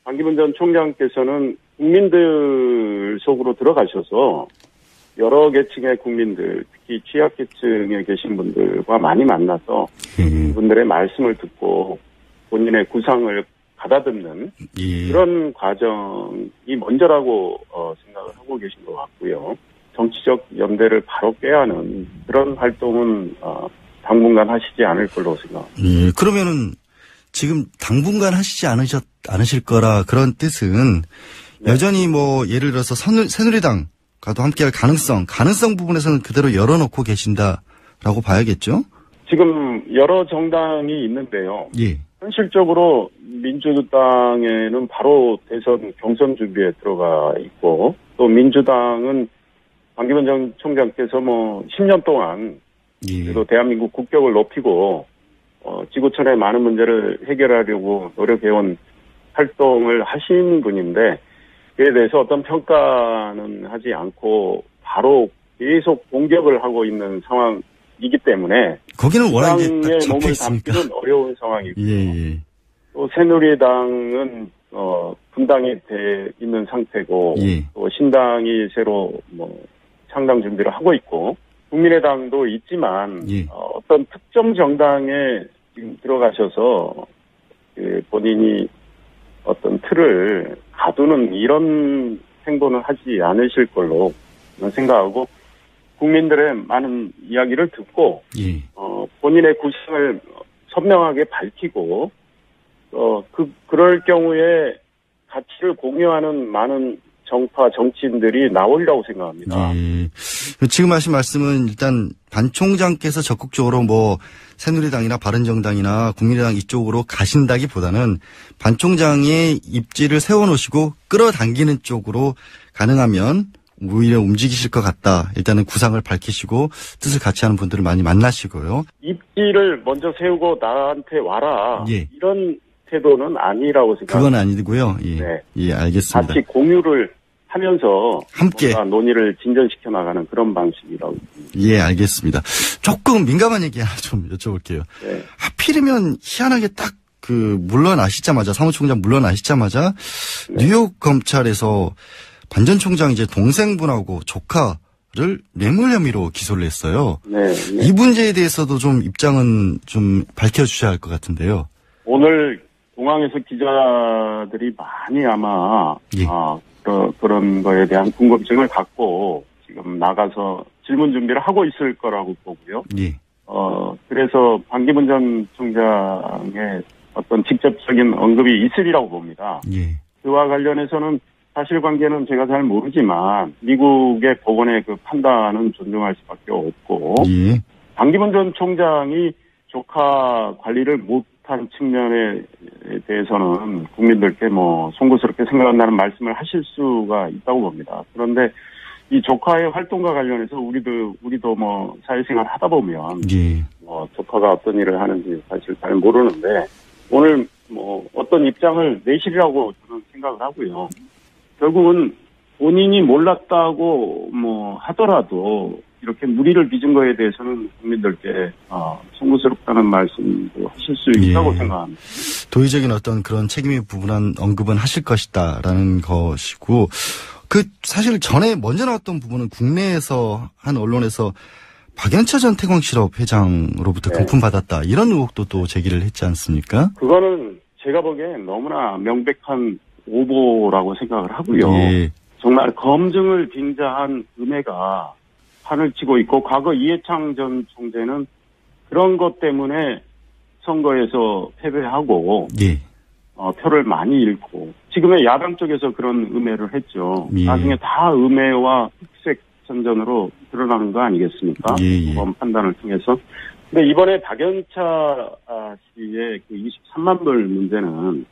반기문 전 총장께서는 국민들 속으로 들어가셔서 여러 계층의 국민들, 특히 취약계층에 계신 분들과 많이 만나서 그분들의 말씀을 듣고 본인의 구상을 받아듣는 그런 과정이 먼저라고 생각을 하고 계신 것 같고요. 정치적 연대를 바로 깨야 하는 그런 활동은 당분간 하시지 않을 걸로 생각합니다. 그러면은 지금 당분간 하시지 않으실 거라 그런 뜻은 여전히 뭐 예를 들어서 새누리당과도 함께할 가능성 부분에서는 그대로 열어놓고 계신다라고 봐야겠죠? 지금 여러 정당이 있는데요. 현실적으로 민주당에는 바로 대선 경선 준비에 들어가 있고, 또 민주당은 반기문 전 총장께서 뭐 10년 동안 그래도 대한민국 국격을 높이고 지구촌의 많은 문제를 해결하려고 노력해온 활동을 하신 분인데, 그에 대해서 어떤 평가는 하지 않고 바로 계속 공격을 하고 있는 상황이기 때문에 거기는 워낙 당의 몸을 담기는 어려운 상황이고, 또 새누리당은 분당이 돼 있는 상태고, 또 신당이 새로 뭐 창당 준비를 하고 있고, 국민의당도 있지만 어떤 특정 정당에 지금 들어가셔서 본인이 어떤 틀을 가두는 이런 행동은 하지 않으실 걸로 생각하고, 국민들의 많은 이야기를 듣고 본인의 구상을 선명하게 밝히고 그럴 경우에 가치를 공유하는 많은 정파 정치인들이 나오리라고 생각합니다. 지금 하신 말씀은 일단 반 총장께서 적극적으로 뭐 새누리당이나 바른정당이나 국민의당 이쪽으로 가신다기보다는 반 총장의 입지를 세워놓으시고 끌어당기는 쪽으로 가능하면 오히려 움직이실 것 같다. 일단은 구상을 밝히시고 뜻을 같이 하는 분들을 많이 만나시고요. 입지를 먼저 세우고 나한테 와라. 이런 태도는 아니라고 생각합니다. 그건 아니고요. 알겠습니다. 같이 공유를 하면서 함께 논의를 진전시켜 나가는 그런 방식이라고. 알겠습니다. 조금 민감한 얘기 하나 좀 여쭤볼게요. 하필이면 희한하게 딱 물러나시자마자, 사무총장 물러나시자마자 뉴욕 검찰에서 반 전 총장 이제 동생분하고 조카 뇌물 혐의로 기소를 했어요. 네. 이 문제에 대해서도 좀 입장은 좀 밝혀주셔야 할 것 같은데요. 오늘 공항에서 기자들이 많이 아마 예. 그런 거에 대한 궁금증을 갖고 지금 나가서 질문 준비를 하고 있을 거라고 보고요. 예. 그래서 반기문 전 총장의 어떤 직접적인 언급이 있으리라고 봅니다. 예. 그와 관련해서는 사실관계는 제가 잘 모르지만 미국의 법원의 그 판단은 존중할 수밖에 없고 예. 반기문 전 총장이 조카 관리를 못한 측면에 대해서는 국민들께 송구스럽게 생각한다는 말씀을 하실 수가 있다고 봅니다. 그런데 이 조카의 활동과 관련해서 우리도 사회생활 하다 보면 예. 조카가 어떤 일을 하는지 사실 잘 모르는데 오늘 어떤 입장을 내시리라고 저는 생각을 하고요. 결국은 본인이 몰랐다고 하더라도 이렇게 무리를 빚은 거에 대해서는 국민들께 송구스럽다는 말씀도 하실 수 있다고 생각합니다. 도의적인 어떤 그런 책임의 부분한 언급은 하실 것이다라는 것이고 사실 전에 먼저 나왔던 부분은 국내에서 한 언론에서 박연차 전 태광실업 회장으로부터 금품받았다 이런 의혹도 또 제기를 했지 않습니까? 그거는 제가 보기엔 너무나 명백한 오보라고 생각을 하고요. 예. 정말 검증을 빙자한 음해가 판을 치고 있고 과거 이해창 전 총재는 그런 것 때문에 선거에서 패배하고 예. 표를 많이 잃고 지금의 야당 쪽에서 그런 음해를 했죠. 예. 나중에 다 음해와 흑색 선전으로 드러나는 거 아니겠습니까? 예. 법원 판단을 통해서. 근데 이번에 박연차 씨의 그 23만 불 문제는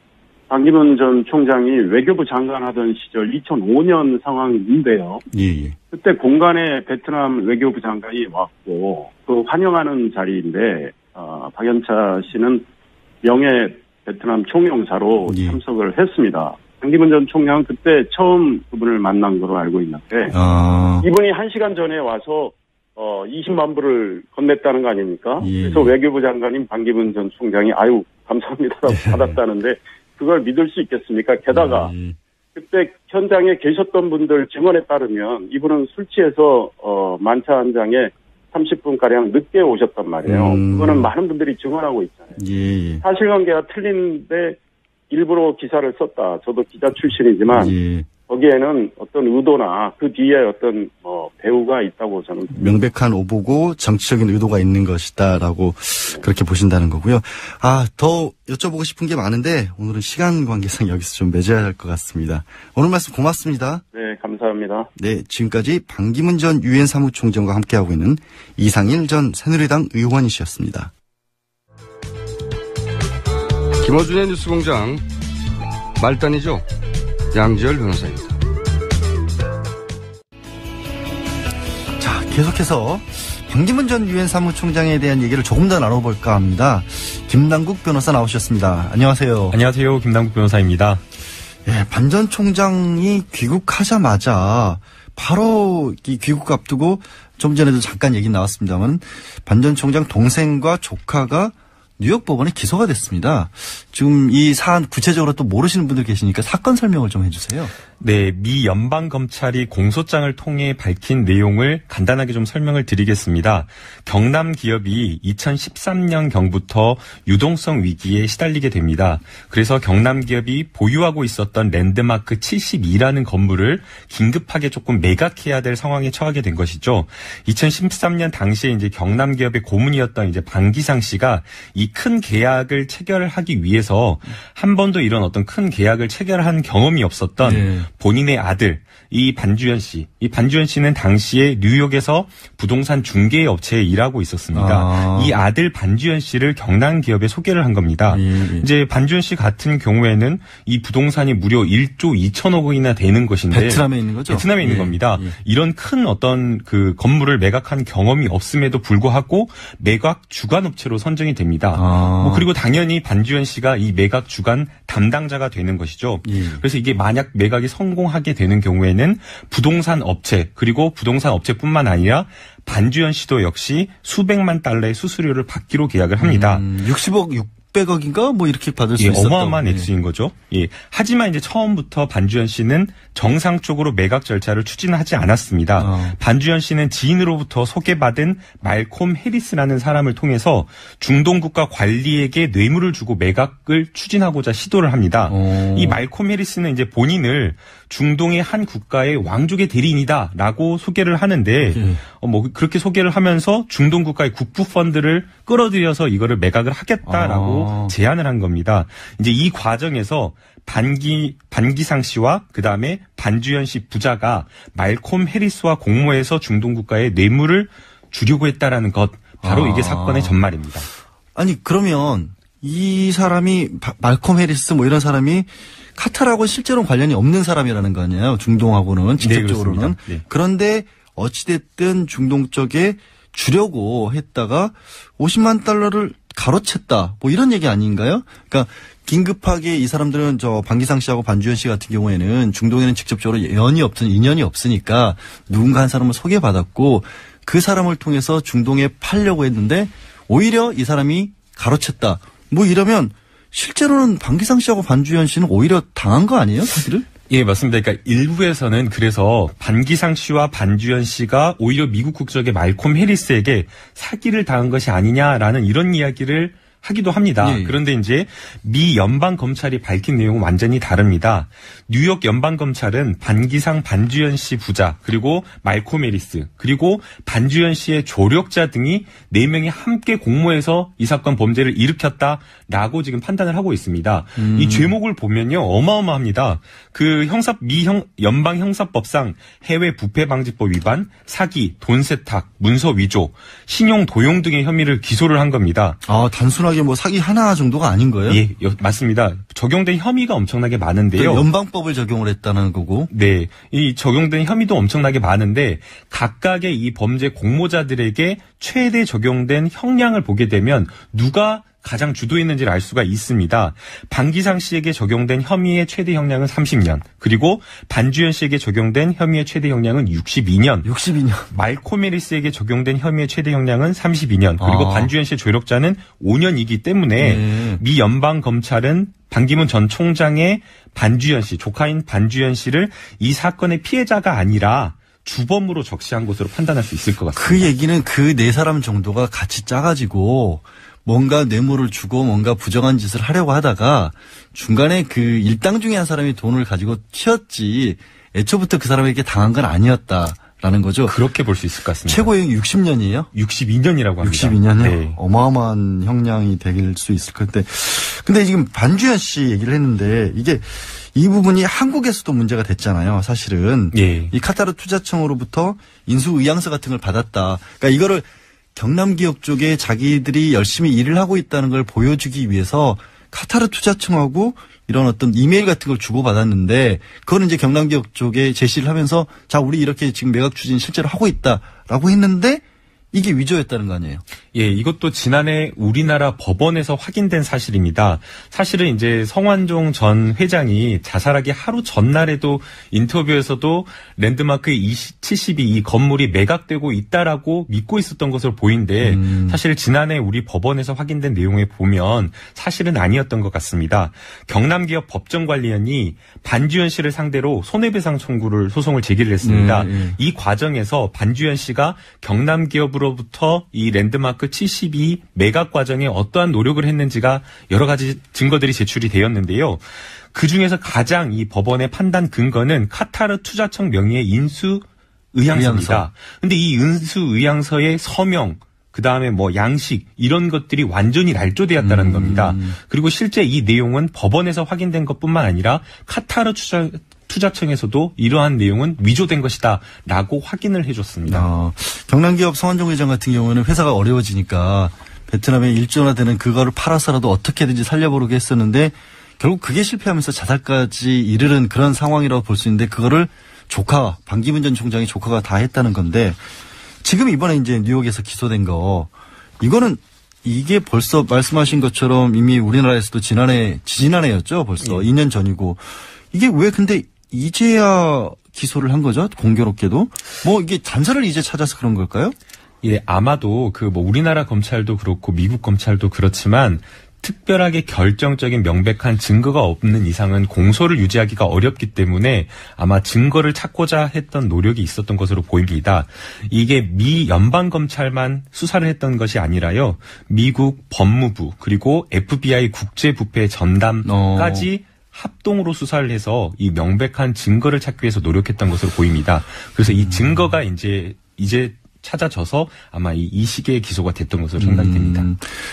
반기문 전 총장이 외교부 장관 하던 시절 2005년 상황인데요. 예. 그때 공간에 베트남 외교부 장관이 왔고 그 환영하는 자리인데 박연차 씨는 명예 베트남 총영사로 참석을 했습니다. 반기문 전 총장은 그때 처음 그분을 만난 걸로 알고 있는데 이분이 1시간 전에 와서 20만 불을 건넸다는 거 아닙니까? 예. 그래서 외교부 장관인 반기문 전 총장이 아유 감사합니다라고 받았다는데 그걸 믿을 수 있겠습니까? 게다가 그때 현장에 계셨던 분들 증언에 따르면 이분은 술 취해서 만차 한 장에 30분가량 늦게 오셨단 말이에요. 그거는 많은 분들이 증언하고 있잖아요. 예. 사실관계가 틀린데 일부러 기사를 썼다. 저도 기자 출신이지만 거기에는 어떤 의도나 그 뒤에 어떤 배우가 있다고 저는 명백한 오보고 정치적인 의도가 있는 것이다라고 그렇게 보신다는 거고요. 더 여쭤보고 싶은 게 많은데 오늘은 시간 관계상 여기서 좀 맺어야 할 것 같습니다. 오늘 말씀 고맙습니다. 네, 감사합니다. 네, 지금까지 반기문 전 유엔 사무총장과 함께하고 있는 이상일 전 새누리당 의원이셨습니다. 김어준의 뉴스공장 말단이죠. 양지열 변호사입니다. 자, 계속해서 반기문 전 유엔 사무총장에 대한 얘기를 조금 더 나눠볼까 합니다. 김남국 변호사 나오셨습니다. 안녕하세요. 안녕하세요. 김남국 변호사입니다. 예, 반 전 총장이 귀국하자마자 바로 이 귀국 앞두고 좀 전에도 잠깐 얘기 나왔습니다만 반 전 총장 동생과 조카가 뉴욕 법원에 기소가 됐습니다. 지금 이 사안 구체적으로 또 모르시는 분들 계시니까 사건 설명을 좀 해주세요. 네, 미 연방검찰이 공소장을 통해 밝힌 내용을 간단하게 좀 설명을 드리겠습니다. 경남 기업이 2013년경부터 유동성 위기에 시달리게 됩니다. 그래서 경남 기업이 보유하고 있었던 랜드마크 72라는 건물을 긴급하게 조금 매각해야 될 상황에 처하게 된 것이죠. 2013년 당시에 이제 경남 기업의 고문이었던 이제 방기상 씨가 이 큰 계약을 체결하기 위해서 한 번도 이런 어떤 큰 계약을 체결한 경험이 없었던 본인의 아들 이 반주현 씨. 이 반주현 씨는 당시에 뉴욕에서 부동산 중개 업체에 일하고 있었습니다. 이 아들 반주현 씨를 경남 기업에 소개를 한 겁니다. 이제 반주현 씨 같은 경우에는 이 부동산이 무려 1조 2천억 원이나 되는 것인데 베트남에 있는 거죠? 베트남에 있는 겁니다. 이런 큰 어떤 그 건물을 매각한 경험이 없음에도 불구하고 매각 주관 업체로 선정이 됩니다. 그리고 당연히 반주현 씨가 이 매각 주관 담당자가 되는 것이죠. 그래서 이게 만약 매각이 성공하게 되는 경우에는 부동산 업체 그리고 부동산 업체뿐만 아니라 반주현 씨도 역시 수백만 달러의 수수료를 받기로 계약을 합니다. 60억 600억인가 뭐 이렇게 받을 수 있었다고. 어마어마한 액수인 거죠. 예. 하지만 이제 처음부터 반주현 씨는 정상적으로 매각 절차를 추진하지 않았습니다. 반주현 씨는 지인으로부터 소개받은 말콤 해리스라는 사람을 통해서 중동 국가 관리에게 뇌물을 주고 매각을 추진하고자 시도를 합니다. 이 말콤 해리스는 이제 본인을 중동의 한 국가의 왕족의 대리인이다라고 소개를 하는데 뭐 그렇게 소개를 하면서 중동 국가의 국부 펀드를 끌어들여서 이거를 매각을 하겠다라고 제안을 한 겁니다. 이제 이 과정에서 반기상 씨와 그다음에 반주현 씨 부자가 말콤 해리스와 공모해서 중동 국가에 뇌물을 주려고 했다라는 것, 바로 이게 사건의 전말입니다. 아니 그러면 이 사람이 말콤 해리스 뭐 이런 사람이 카타르하고 실제로는 관련이 없는 사람이라는 거 아니에요. 중동하고는 직접적으로는. 네. 그런데 어찌됐든 중동 쪽에 주려고 했다가 50만 달러를 가로챘다. 뭐 이런 얘기 아닌가요? 그러니까 긴급하게 이 사람들은 저 반기상 씨하고 반주현 씨 같은 경우에는 중동에는 직접적으로 인연이 없으니까 누군가 한 사람을 소개받았고 그 사람을 통해서 중동에 팔려고 했는데 오히려 이 사람이 가로챘다. 뭐 이러면 실제로는 반기상 씨하고 반주현 씨는 오히려 당한 거 아니에요? 사기를? 예, 맞습니다. 그러니까 일부에서는 그래서 반기상 씨와 반주현 씨가 오히려 미국 국적의 말콤 해리스에게 사기를 당한 것이 아니냐라는 이런 이야기를 하기도 합니다. 예. 그런데 이제 미 연방 검찰이 밝힌 내용은 완전히 다릅니다. 뉴욕 연방 검찰은 반기상 반주현 씨 부자 그리고 말콤 해리스 그리고 반주현 씨의 조력자 등이 4명이 함께 공모해서 이 사건 범죄를 일으켰다라고 지금 판단을 하고 있습니다. 이 죄목을 보면요 어마어마합니다. 그 연방 형사법상 해외 부패 방지법 위반, 사기, 돈 세탁, 문서 위조, 신용 도용 등의 혐의를 기소를 한 겁니다. 아, 단순하게 뭐 사기 하나 정도가 아닌 거예요? 예, 맞습니다. 적용된 혐의가 엄청나게 많은데요. 연방법을 적용을 했다는 거고. 네, 이 적용된 혐의도 엄청나게 많은데 각각의 이 범죄 공모자들에게 최대 적용된 형량을 보게 되면 누가 가장 주도했는지를 알 수가 있습니다. 반기상 씨에게 적용된 혐의의 최대 형량은 30년, 그리고 반주현 씨에게 적용된 혐의의 최대 형량은 62년. 62년. 말콤 해리스에게 적용된 혐의의 최대 형량은 32년, 그리고 반주현 씨의 조력자는 5년이기 때문에 미 연방 검찰은 반기문 전 총장의 반주현 씨, 조카인 반주현 씨를 이 사건의 피해자가 아니라 주범으로 적시한 것으로 판단할 수 있을 것 같습니다. 그 얘기는 그 4사람 정도가 같이 짜가지고 뭔가 뇌물을 주고 뭔가 부정한 짓을 하려고 하다가 중간에 그 일당 중에 한 사람이 돈을 가지고 튀었지 애초부터 그 사람에게 당한 건 아니었다라는 거죠. 그렇게 볼 수 있을 것 같습니다. 최고형이 60년이에요? 62년이라고 합니다. 62년이요? 네. 어마어마한 형량이 될 수 있을 건데. 근데 지금 반주현 씨 얘기를 했는데 이게 이 부분이 한국에서도 문제가 됐잖아요. 사실은. 예. 이 카타르 투자청으로부터 인수의향서 같은 걸 받았다. 그러니까 이거를 경남기업 쪽에 자기들이 열심히 일을 하고 있다는 걸 보여주기 위해서 카타르 투자청하고 이런 어떤 이메일 같은 걸 주고받았는데 그거는 이제 경남기업 쪽에 제시를 하면서 자, 우리 이렇게 지금 매각 추진 실제로 하고 있다라고 했는데 이게 위조였다는 거 아니에요? 예, 이것도 지난해 우리나라 법원에서 확인된 사실입니다. 사실은 이제 성완종 전 회장이 자살하기 하루 전날에도 인터뷰에서도 랜드마크 72 이 건물이 매각되고 있다라고 믿고 있었던 것으로 보이는데 사실 지난해 우리 법원에서 확인된 내용에 보면 사실은 아니었던 것 같습니다. 경남기업 법정관리원이 반주현 씨를 상대로 손해배상 청구를 소송을 제기를 했습니다. 이 과정에서 반주현 씨가 경남기업으로부터 이 랜드마크 72 매각 과정에 어떠한 노력을 했는지가 여러 가지 증거들이 제출이 되었는데요. 그중에서 가장 이 법원의 판단 근거는 카타르 투자청 명의의 인수의향서입니다. 그런데 이 인수의향서의 서명, 그다음에 뭐 양식 이런 것들이 완전히 날조되었다는 겁니다. 그리고 실제 이 내용은 법원에서 확인된 것뿐만 아니라 카타르 투자청에서도 이러한 내용은 위조된 것이다라고 확인을 해줬습니다. 경남기업 성완종 회장 같은 경우는 회사가 어려워지니까 베트남에 일전화되는 그거를 팔아서라도 어떻게든지 살려보려고 했었는데 결국 그게 실패하면서 자살까지 이르는 그런 상황이라고 볼 수 있는데 그거를 조카, 반기문 전 총장의 조카가 다 했다는 건데 지금 이번에 이제 뉴욕에서 기소된 거 이거는 이게 벌써 말씀하신 것처럼 이미 우리나라에서도 지지난해였죠. 벌써 2년 전이고 이게 왜 근데 이제야 기소를 한 거죠? 공교롭게도. 뭐 이게 단서를 이제 찾아서 그런 걸까요? 예, 아마도 그 뭐 우리나라 검찰도 그렇고 미국 검찰도 그렇지만 특별하게 결정적인 명백한 증거가 없는 이상은 공소를 유지하기가 어렵기 때문에 아마 증거를 찾고자 했던 노력이 있었던 것으로 보입니다. 이게 미 연방검찰만 수사를 했던 것이 아니라요. 미국 법무부 그리고 FBI 국제부패 전담까지 합동으로 수사를 해서 이 명백한 증거를 찾기 위해서 노력했던 것으로 보입니다. 그래서 이 증거가 이제 찾아져서 아마 이 시기에 기소가 됐던 것으로 생각이 됩니다.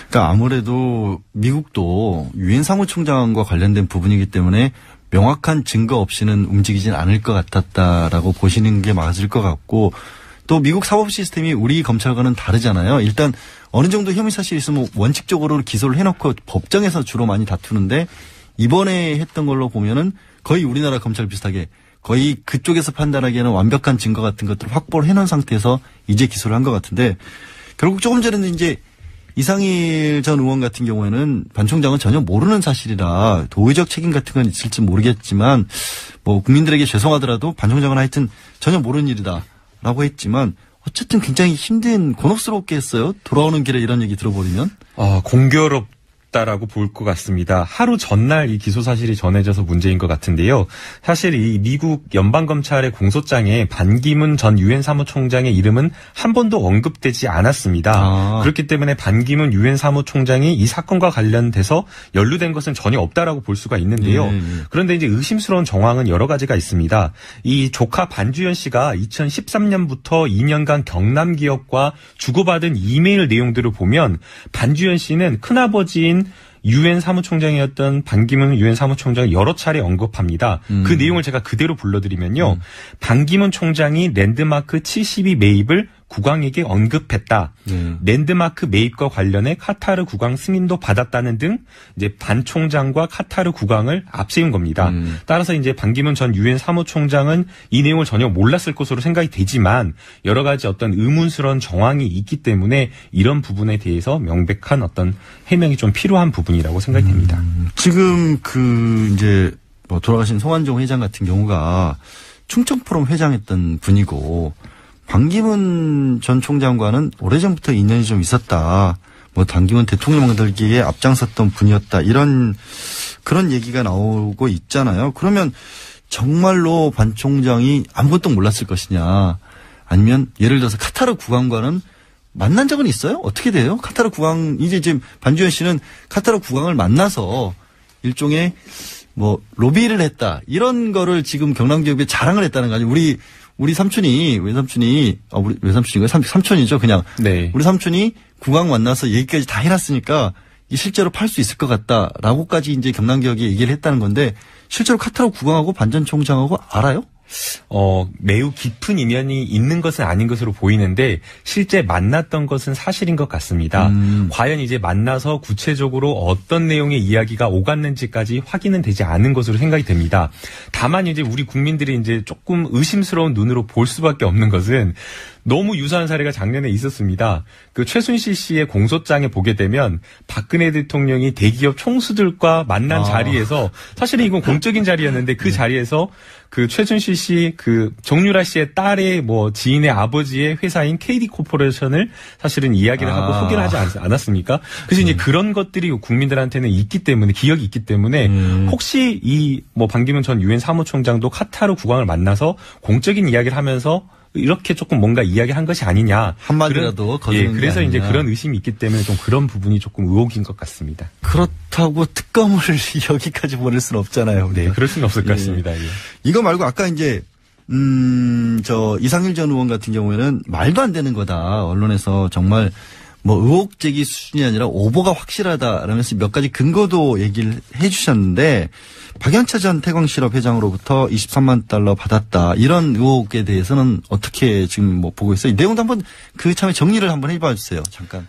그러니까 아무래도 미국도 유엔 사무총장과 관련된 부분이기 때문에 명확한 증거 없이는 움직이진 않을 것 같았다라고 보시는 게 맞을 것 같고 또 미국 사법 시스템이 우리 검찰과는 다르잖아요. 일단 어느 정도 혐의 사실이 있으면 원칙적으로 기소를 해놓고 법정에서 주로 많이 다투는데 이번에 했던 걸로 보면은 거의 우리나라 검찰 비슷하게 거의 그쪽에서 판단하기에는 완벽한 증거 같은 것들을 확보를 해놓은 상태에서 이제 기소를 한 것 같은데 결국 조금 전에는 이제 이상일 전 의원 같은 경우에는 반 총장은 전혀 모르는 사실이라 도의적 책임 같은 건 있을지 모르겠지만 뭐 국민들에게 죄송하더라도 반 총장은 하여튼 전혀 모르는 일이다라고 했지만 어쨌든 굉장히 힘든 곤혹스럽게 했어요. 돌아오는 길에 이런 얘기 들어버리면. 공교롭다라고 볼 것 같습니다. 하루 전날 이 기소 사실이 전해져서 문제인 것 같은데요. 사실 이 미국 연방검찰의 공소장에 반기문 전 유엔 사무총장의 이름은 한 번도 언급되지 않았습니다. 그렇기 때문에 반기문 유엔 사무총장이 이 사건과 관련돼서 연루된 것은 전혀 없다라고 볼 수가 있는데요. 그런데 이제 의심스러운 정황은 여러 가지가 있습니다. 이 조카 반주현 씨가 2013년부터 2년간 경남기업과 주고받은 이메일 내용들을 보면 반주현 씨는 큰아버지인 유엔 사무총장이었던 반기문 유엔 사무총장을 여러 차례 언급합니다. 그 내용을 제가 그대로 불러드리면요. 반기문 총장이 랜드마크 72 매입을 국왕에게 언급했다. 랜드마크 매입과 관련해 카타르 국왕 승인도 받았다는 등 이제 반 총장과 카타르 국왕을 앞세운 겁니다. 따라서 이제 반기문 전 유엔 사무총장은 이 내용을 전혀 몰랐을 것으로 생각이 되지만 여러 가지 어떤 의문스러운 정황이 있기 때문에 이런 부분에 대해서 명백한 어떤 해명이 좀 필요한 부분이라고 생각이 됩니다. 지금 이제 뭐 돌아가신 송환종 회장 같은 경우가 충청포럼 회장했던 분이고 반기문 전 총장과는 오래전부터 인연이 좀 있었다. 뭐 반기문 대통령 만들기에 앞장섰던 분이었다. 그런 얘기가 나오고 있잖아요. 그러면 정말로 반 총장이 아무것도 몰랐을 것이냐. 아니면 예를 들어서 카타르 국왕과는 만난 적은 있어요? 어떻게 돼요? 카타르 국왕, 이제 지금 반주현 씨는 카타르 국왕을 만나서 일종의 뭐 로비를 했다. 이런 거를 지금 경남기업에 자랑을 했다는 거 아니에요? 우리 삼촌이, 외삼촌인가요? 삼촌이죠, 그냥. 네. 우리 삼촌이 국왕 만나서 얘기까지 다 해놨으니까 실제로 팔 수 있을 것 같다라고까지 이제 경남기업이 얘기를 했다는 건데 실제로 카타르 국왕하고 반 전 총장하고 알아요? 매우 깊은 인연이 있는 것은 아닌 것으로 보이는데 실제 만났던 것은 사실인 것 같습니다. 과연 이제 만나서 구체적으로 어떤 내용의 이야기가 오갔는지까지 확인은 되지 않은 것으로 생각이 됩니다. 다만 이제 우리 국민들이 이제 조금 의심스러운 눈으로 볼 수밖에 없는 것은 너무 유사한 사례가 작년에 있었습니다. 그 최순실 씨의 공소장에 보게 되면 박근혜 대통령이 대기업 총수들과 만난 자리에서 사실은 이건 공적인 자리였는데 그 자리에서 그 최순실 씨 그 정유라 씨의 딸의 뭐 지인의 아버지의 회사인 KD 코퍼레이션을 사실은 이야기를 하고 소개를 하지 않았습니까? 그래서 이제 그런 것들이 국민들한테는 있기 때문에 기억이 있기 때문에 혹시 이 뭐 반기문 전 유엔 사무총장도 카타르 국왕을 만나서 공적인 이야기를 하면서 이렇게 조금 뭔가 이야기한 것이 아니냐. 한마디라도 거두는 게 그래서 아니냐. 이제 그런 의심이 있기 때문에 좀 그런 부분이 조금 의혹인 것 같습니다. 그렇다고 특검을 여기까지 보낼 수는 없잖아요. 네, 그럴 수는 없을 것 같습니다. 예. 이거 말고 아까 이제 이상일 전 의원 같은 경우에는 말도 안 되는 거다. 언론에서 정말 뭐 의혹 제기 수준이 아니라 오보가 확실하다라면서 몇 가지 근거도 얘기를 해 주셨는데 박연차 전 태광실업 회장으로부터 23만 달러 받았다. 이런 의혹에 대해서는 어떻게 지금 뭐 보고 있어요? 이 내용도 한번 그 참에 정리를 한번 해봐 주세요. 잠깐.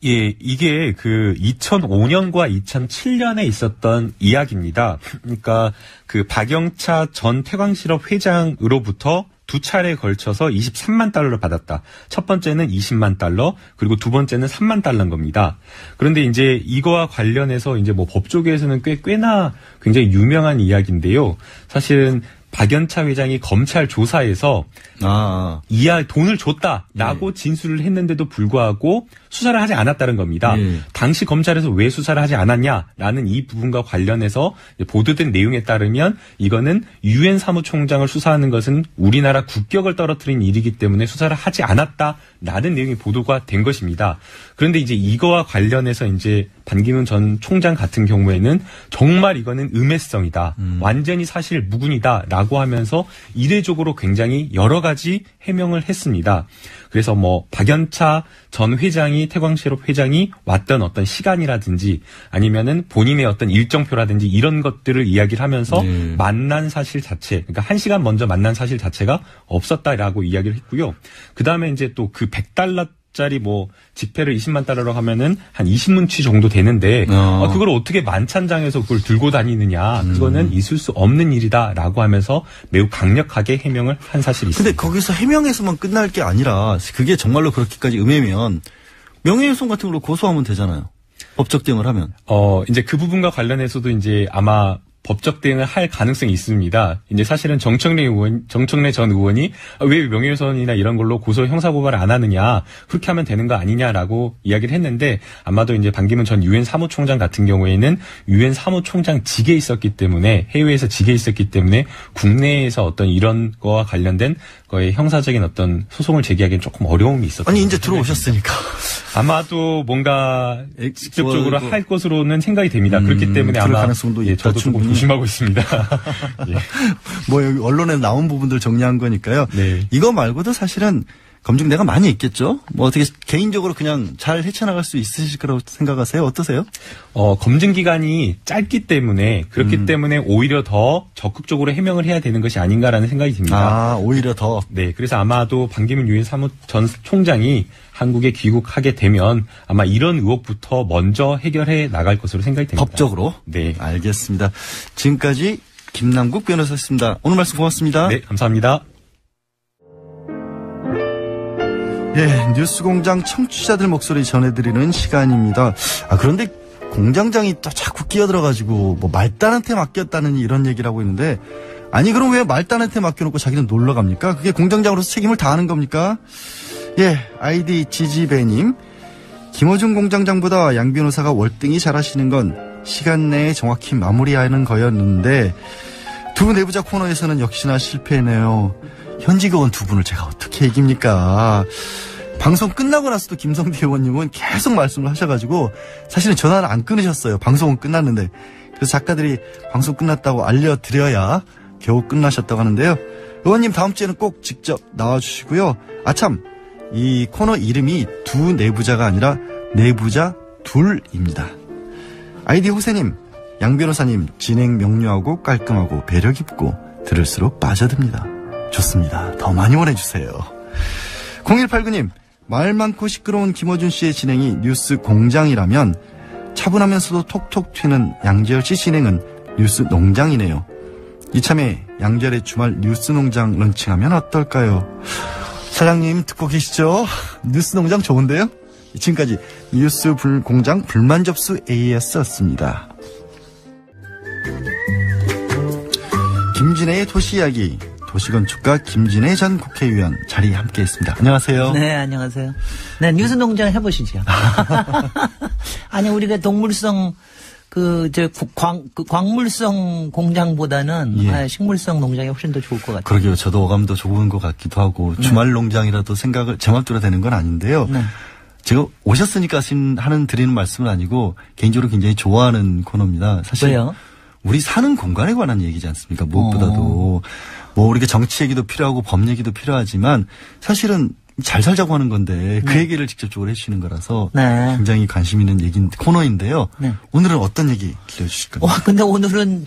예, 이게 그 2005년과 2007년에 있었던 이야기입니다. 그러니까 그 박영차 전 태광실업 회장으로부터 두 차례에 걸쳐서 23만 달러를 받았다. 첫 번째는 20만 달러, 그리고 두 번째는 3만 달러인 겁니다. 그런데 이제 이거와 관련해서 이제 뭐 법조계에서는 꽤나 굉장히 유명한 이야기인데요. 사실은 박연차 회장이 검찰 조사에서 이할 돈을 줬다라고 진술을 했는데도 불구하고 수사를 하지 않았다는 겁니다. 당시 검찰에서 왜 수사를 하지 않았냐라는 이 부분과 관련해서 보도된 내용에 따르면 이거는 유엔 사무총장을 수사하는 것은 우리나라 국격을 떨어뜨린 일이기 때문에 수사를 하지 않았다라는 내용이 보도가 된 것입니다. 그런데 이제 이거와 관련해서 이제 반기문 전 총장 같은 경우에는 정말 이거는 음해성이다. 완전히 사실 무근이다라고 하면서 이례적으로 굉장히 여러 가지 해명을 했습니다. 그래서 뭐 박연차 전 회장이 태광실업 회장이 왔던 어떤 시간이라든지 아니면은 본인의 어떤 일정표라든지 이런 것들을 이야기를 하면서 만난 사실 자체, 그러니까 1시간 먼저 만난 사실 자체가 없었다라고 이야기를 했고요. 그 다음에 이제 또 그 $100짜리 뭐 지폐를 20만 달러로 하면은 한 20문치 정도 되는데 그걸 어떻게 만찬장에서 그걸 들고 다니느냐, 그거는 있을 수 없는 일이다라고 하면서 매우 강력하게 해명을 한 사실이 있습니다. 근데 거기서 해명에서만 끝날 게 아니라 그게 정말로 그렇게까지 음해면 명예훼손 같은 걸로 고소하면 되잖아요. 법적 대응을 하면. 이제 그 부분과 관련해서도 이제 아마 법적 대응을 할 가능성이 있습니다. 이제 사실은 정청래 전 의원이 왜 명예훼손이나 이런 걸로 고소 형사고발을 안 하느냐, 그렇게 하면 되는 거 아니냐라고 이야기를 했는데, 아마도 이제 반기문 전 유엔 사무총장 같은 경우에는 유엔 사무총장 직에 있었기 때문에, 해외에서 직에 있었기 때문에 국내에서 어떤 이런 거와 관련된 거의 형사적인 어떤 소송을 제기하기엔 조금 어려움이 있었죠. 아니 이제 들어오셨으니까 아마도 뭔가 직접적으로 할 것으로는 생각이 됩니다. 그렇기 때문에 아마 가능성도 저도 조금 조심하고 있습니다. 예. 뭐 여기 언론에 나온 부분들 정리한 거니까요. 네. 이거 말고도 사실은 검증대가 많이 있겠죠. 뭐 어떻게 개인적으로 그냥 잘 헤쳐나갈 수 있으실 거라고 생각하세요? 어떠세요? 검증 기간이 짧기 때문에 그렇기 때문에 오히려 더 적극적으로 해명을 해야 되는 것이 아닌가라는 생각이 듭니다. 아, 오히려 더. 네, 그래서 아마도 반기문 유엔 사무 전 총장이 한국에 귀국하게 되면 아마 이런 의혹부터 먼저 해결해 나갈 것으로 생각이 됩니다. 법적으로? 네, 알겠습니다. 지금까지 김남국 변호사였습니다. 오늘 말씀 고맙습니다. 네, 감사합니다. 예, 뉴스공장 청취자들 목소리 전해드리는 시간입니다. 그런데 공장장이 또 자꾸 끼어들어가지고 뭐 말단한테 맡겼다는 이런 얘기를 하고 있는데, 아니 그럼 왜 말단한테 맡겨놓고 자기는 놀러 갑니까? 그게 공장장으로서 책임을 다하는 겁니까? 예, 아이디 지지배님, 김어준 공장장보다 양 변호사가 월등히 잘하시는 건 시간 내에 정확히 마무리하는 거였는데 두 내부자 코너에서는 역시나 실패네요. 현직 의원 두 분을 제가 어떻게 이깁니까? 방송 끝나고 나서도 김성대 의원님은 계속 말씀을 하셔가지고 사실은 전화를 안 끊으셨어요. 방송은 끝났는데. 그래서 작가들이 방송 끝났다고 알려드려야 겨우 끝나셨다고 하는데요. 의원님 다음 주에는 꼭 직접 나와주시고요. 아참, 이 코너 이름이 두 내부자가 아니라 내부자 둘입니다. 아이디 호세님, 양 변호사님 진행 명료하고 깔끔하고 배려 깊고 들을수록 빠져듭니다. 좋습니다. 더 많이 보내주세요. 0189님, 말 많고 시끄러운 김어준 씨의 진행이 뉴스 공장이라면 차분하면서도 톡톡 튀는 양재열 씨 진행은 뉴스 농장이네요. 이참에 양재열의 주말 뉴스 농장 런칭하면 어떨까요? 사장님 듣고 계시죠? 뉴스 농장 좋은데요? 지금까지 뉴스 공장 불만 접수 AS였습니다. 김진애의 도시 이야기, 도시건축가 김진애 전 국회의원 자리에 함께했습니다. 안녕하세요. 네, 안녕하세요. 네, 뉴스 농장 해보시죠. 아니 우리가 동물성 광물성 공장보다는 식물성 농장이 훨씬 더 좋을 것 같아요. 그러게요. 저도 어감도 좋은 것 같기도 하고 주말 농장이라도 생각을 제 맘대로 되는 건 아닌데요. 네. 제가 오셨으니까 드리는 말씀은 아니고 개인적으로 굉장히 좋아하는 코너입니다. 사실 왜요? 우리 사는 공간에 관한 얘기지 않습니까? 무엇보다도 뭐 우리가 정치 얘기도 필요하고 법 얘기도 필요하지만 사실은 잘 살자고 하는 건데 그 얘기를 직접적으로 해주시는 거라서 굉장히 관심 있는 코너인데요. 네. 오늘은 어떤 얘기 들려주실 건가요? 근데 오늘은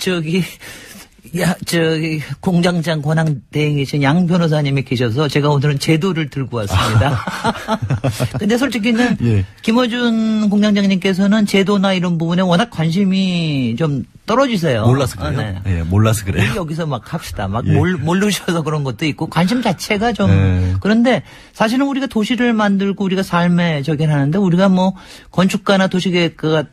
공장장 권한 대행이신 양 변호사님이 계셔서 제가 오늘은 제도를 들고 왔습니다. 근데 솔직히는 김어준 공장장님께서는 제도나 이런 부분에 워낙 관심이 좀 떨어지세요. 몰라서 그래요? 네. 네, 몰라서 그래요. 여기서 막 합시다. 막 모르셔서 그런 것도 있고 관심 자체가 좀 그런데 사실은 우리가 도시를 만들고 우리가 삶에 저긴 하는데 우리가 뭐 건축가나 도시계획가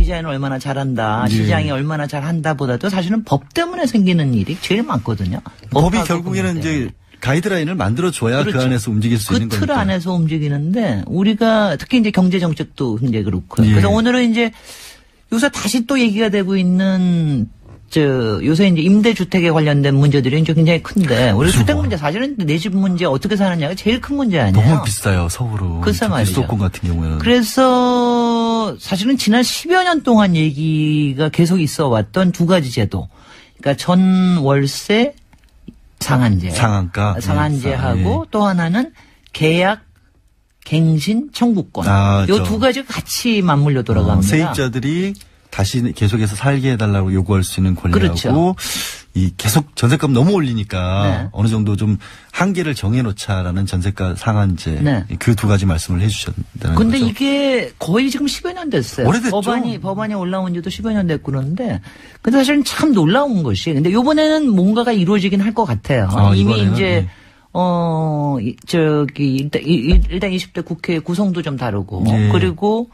디자인을 얼마나 잘한다, 시장이 얼마나 잘한다 보다도 사실은 법 때문에 생기는 일이 제일 많거든요. 법이 결국에는 이제 가이드라인을 만들어줘야 그렇죠. 그 안에서 움직일 수 있는 그 거니까. 틀 안에서 움직이는데 우리가 특히 이제 경제정책도 굉장히 그렇고요. 그래서 오늘은 이제 요새 다시 또 얘기가 되고 있는 요새 이제 임대주택에 관련된 문제들이 이제 굉장히 큰데, 우리 주택 문제, 사실은 내 집 문제 어떻게 사느냐가 제일 큰 문제 아니에요? 너무 비싸요, 서울은. 글쎄 말이죠. 수도권 같은 경우에는. 그래서 사실은 지난 10여 년 동안 얘기가 계속 있어 왔던 두 가지 제도. 그러니까 전월세 상한제. 상한가. 상한제하고 또 하나는 계약 갱신 청구권. 요 두 가지가 같이 맞물려 돌아갑니다. 세입자들이 다시 계속해서 살게 해달라고 요구할 수 있는 권리하고 그렇죠. 이 계속 전세값 너무 올리니까 어느 정도 좀 한계를 정해놓자라는 전세가 상한제 그 두 가지 말씀을 해주셨다는 근데 거죠. 이게 거의 지금 10여 년 됐어요. 오래됐죠. 법안이 올라온 지도 10여 년 됐고 그러는데 근데 사실은 참 놀라운 것이 근데 요번에는 뭔가가 이루어지긴 할 것 같아요. 이미 이번에는? 이제 일단 20대 국회 구성도 좀 다르고 그리고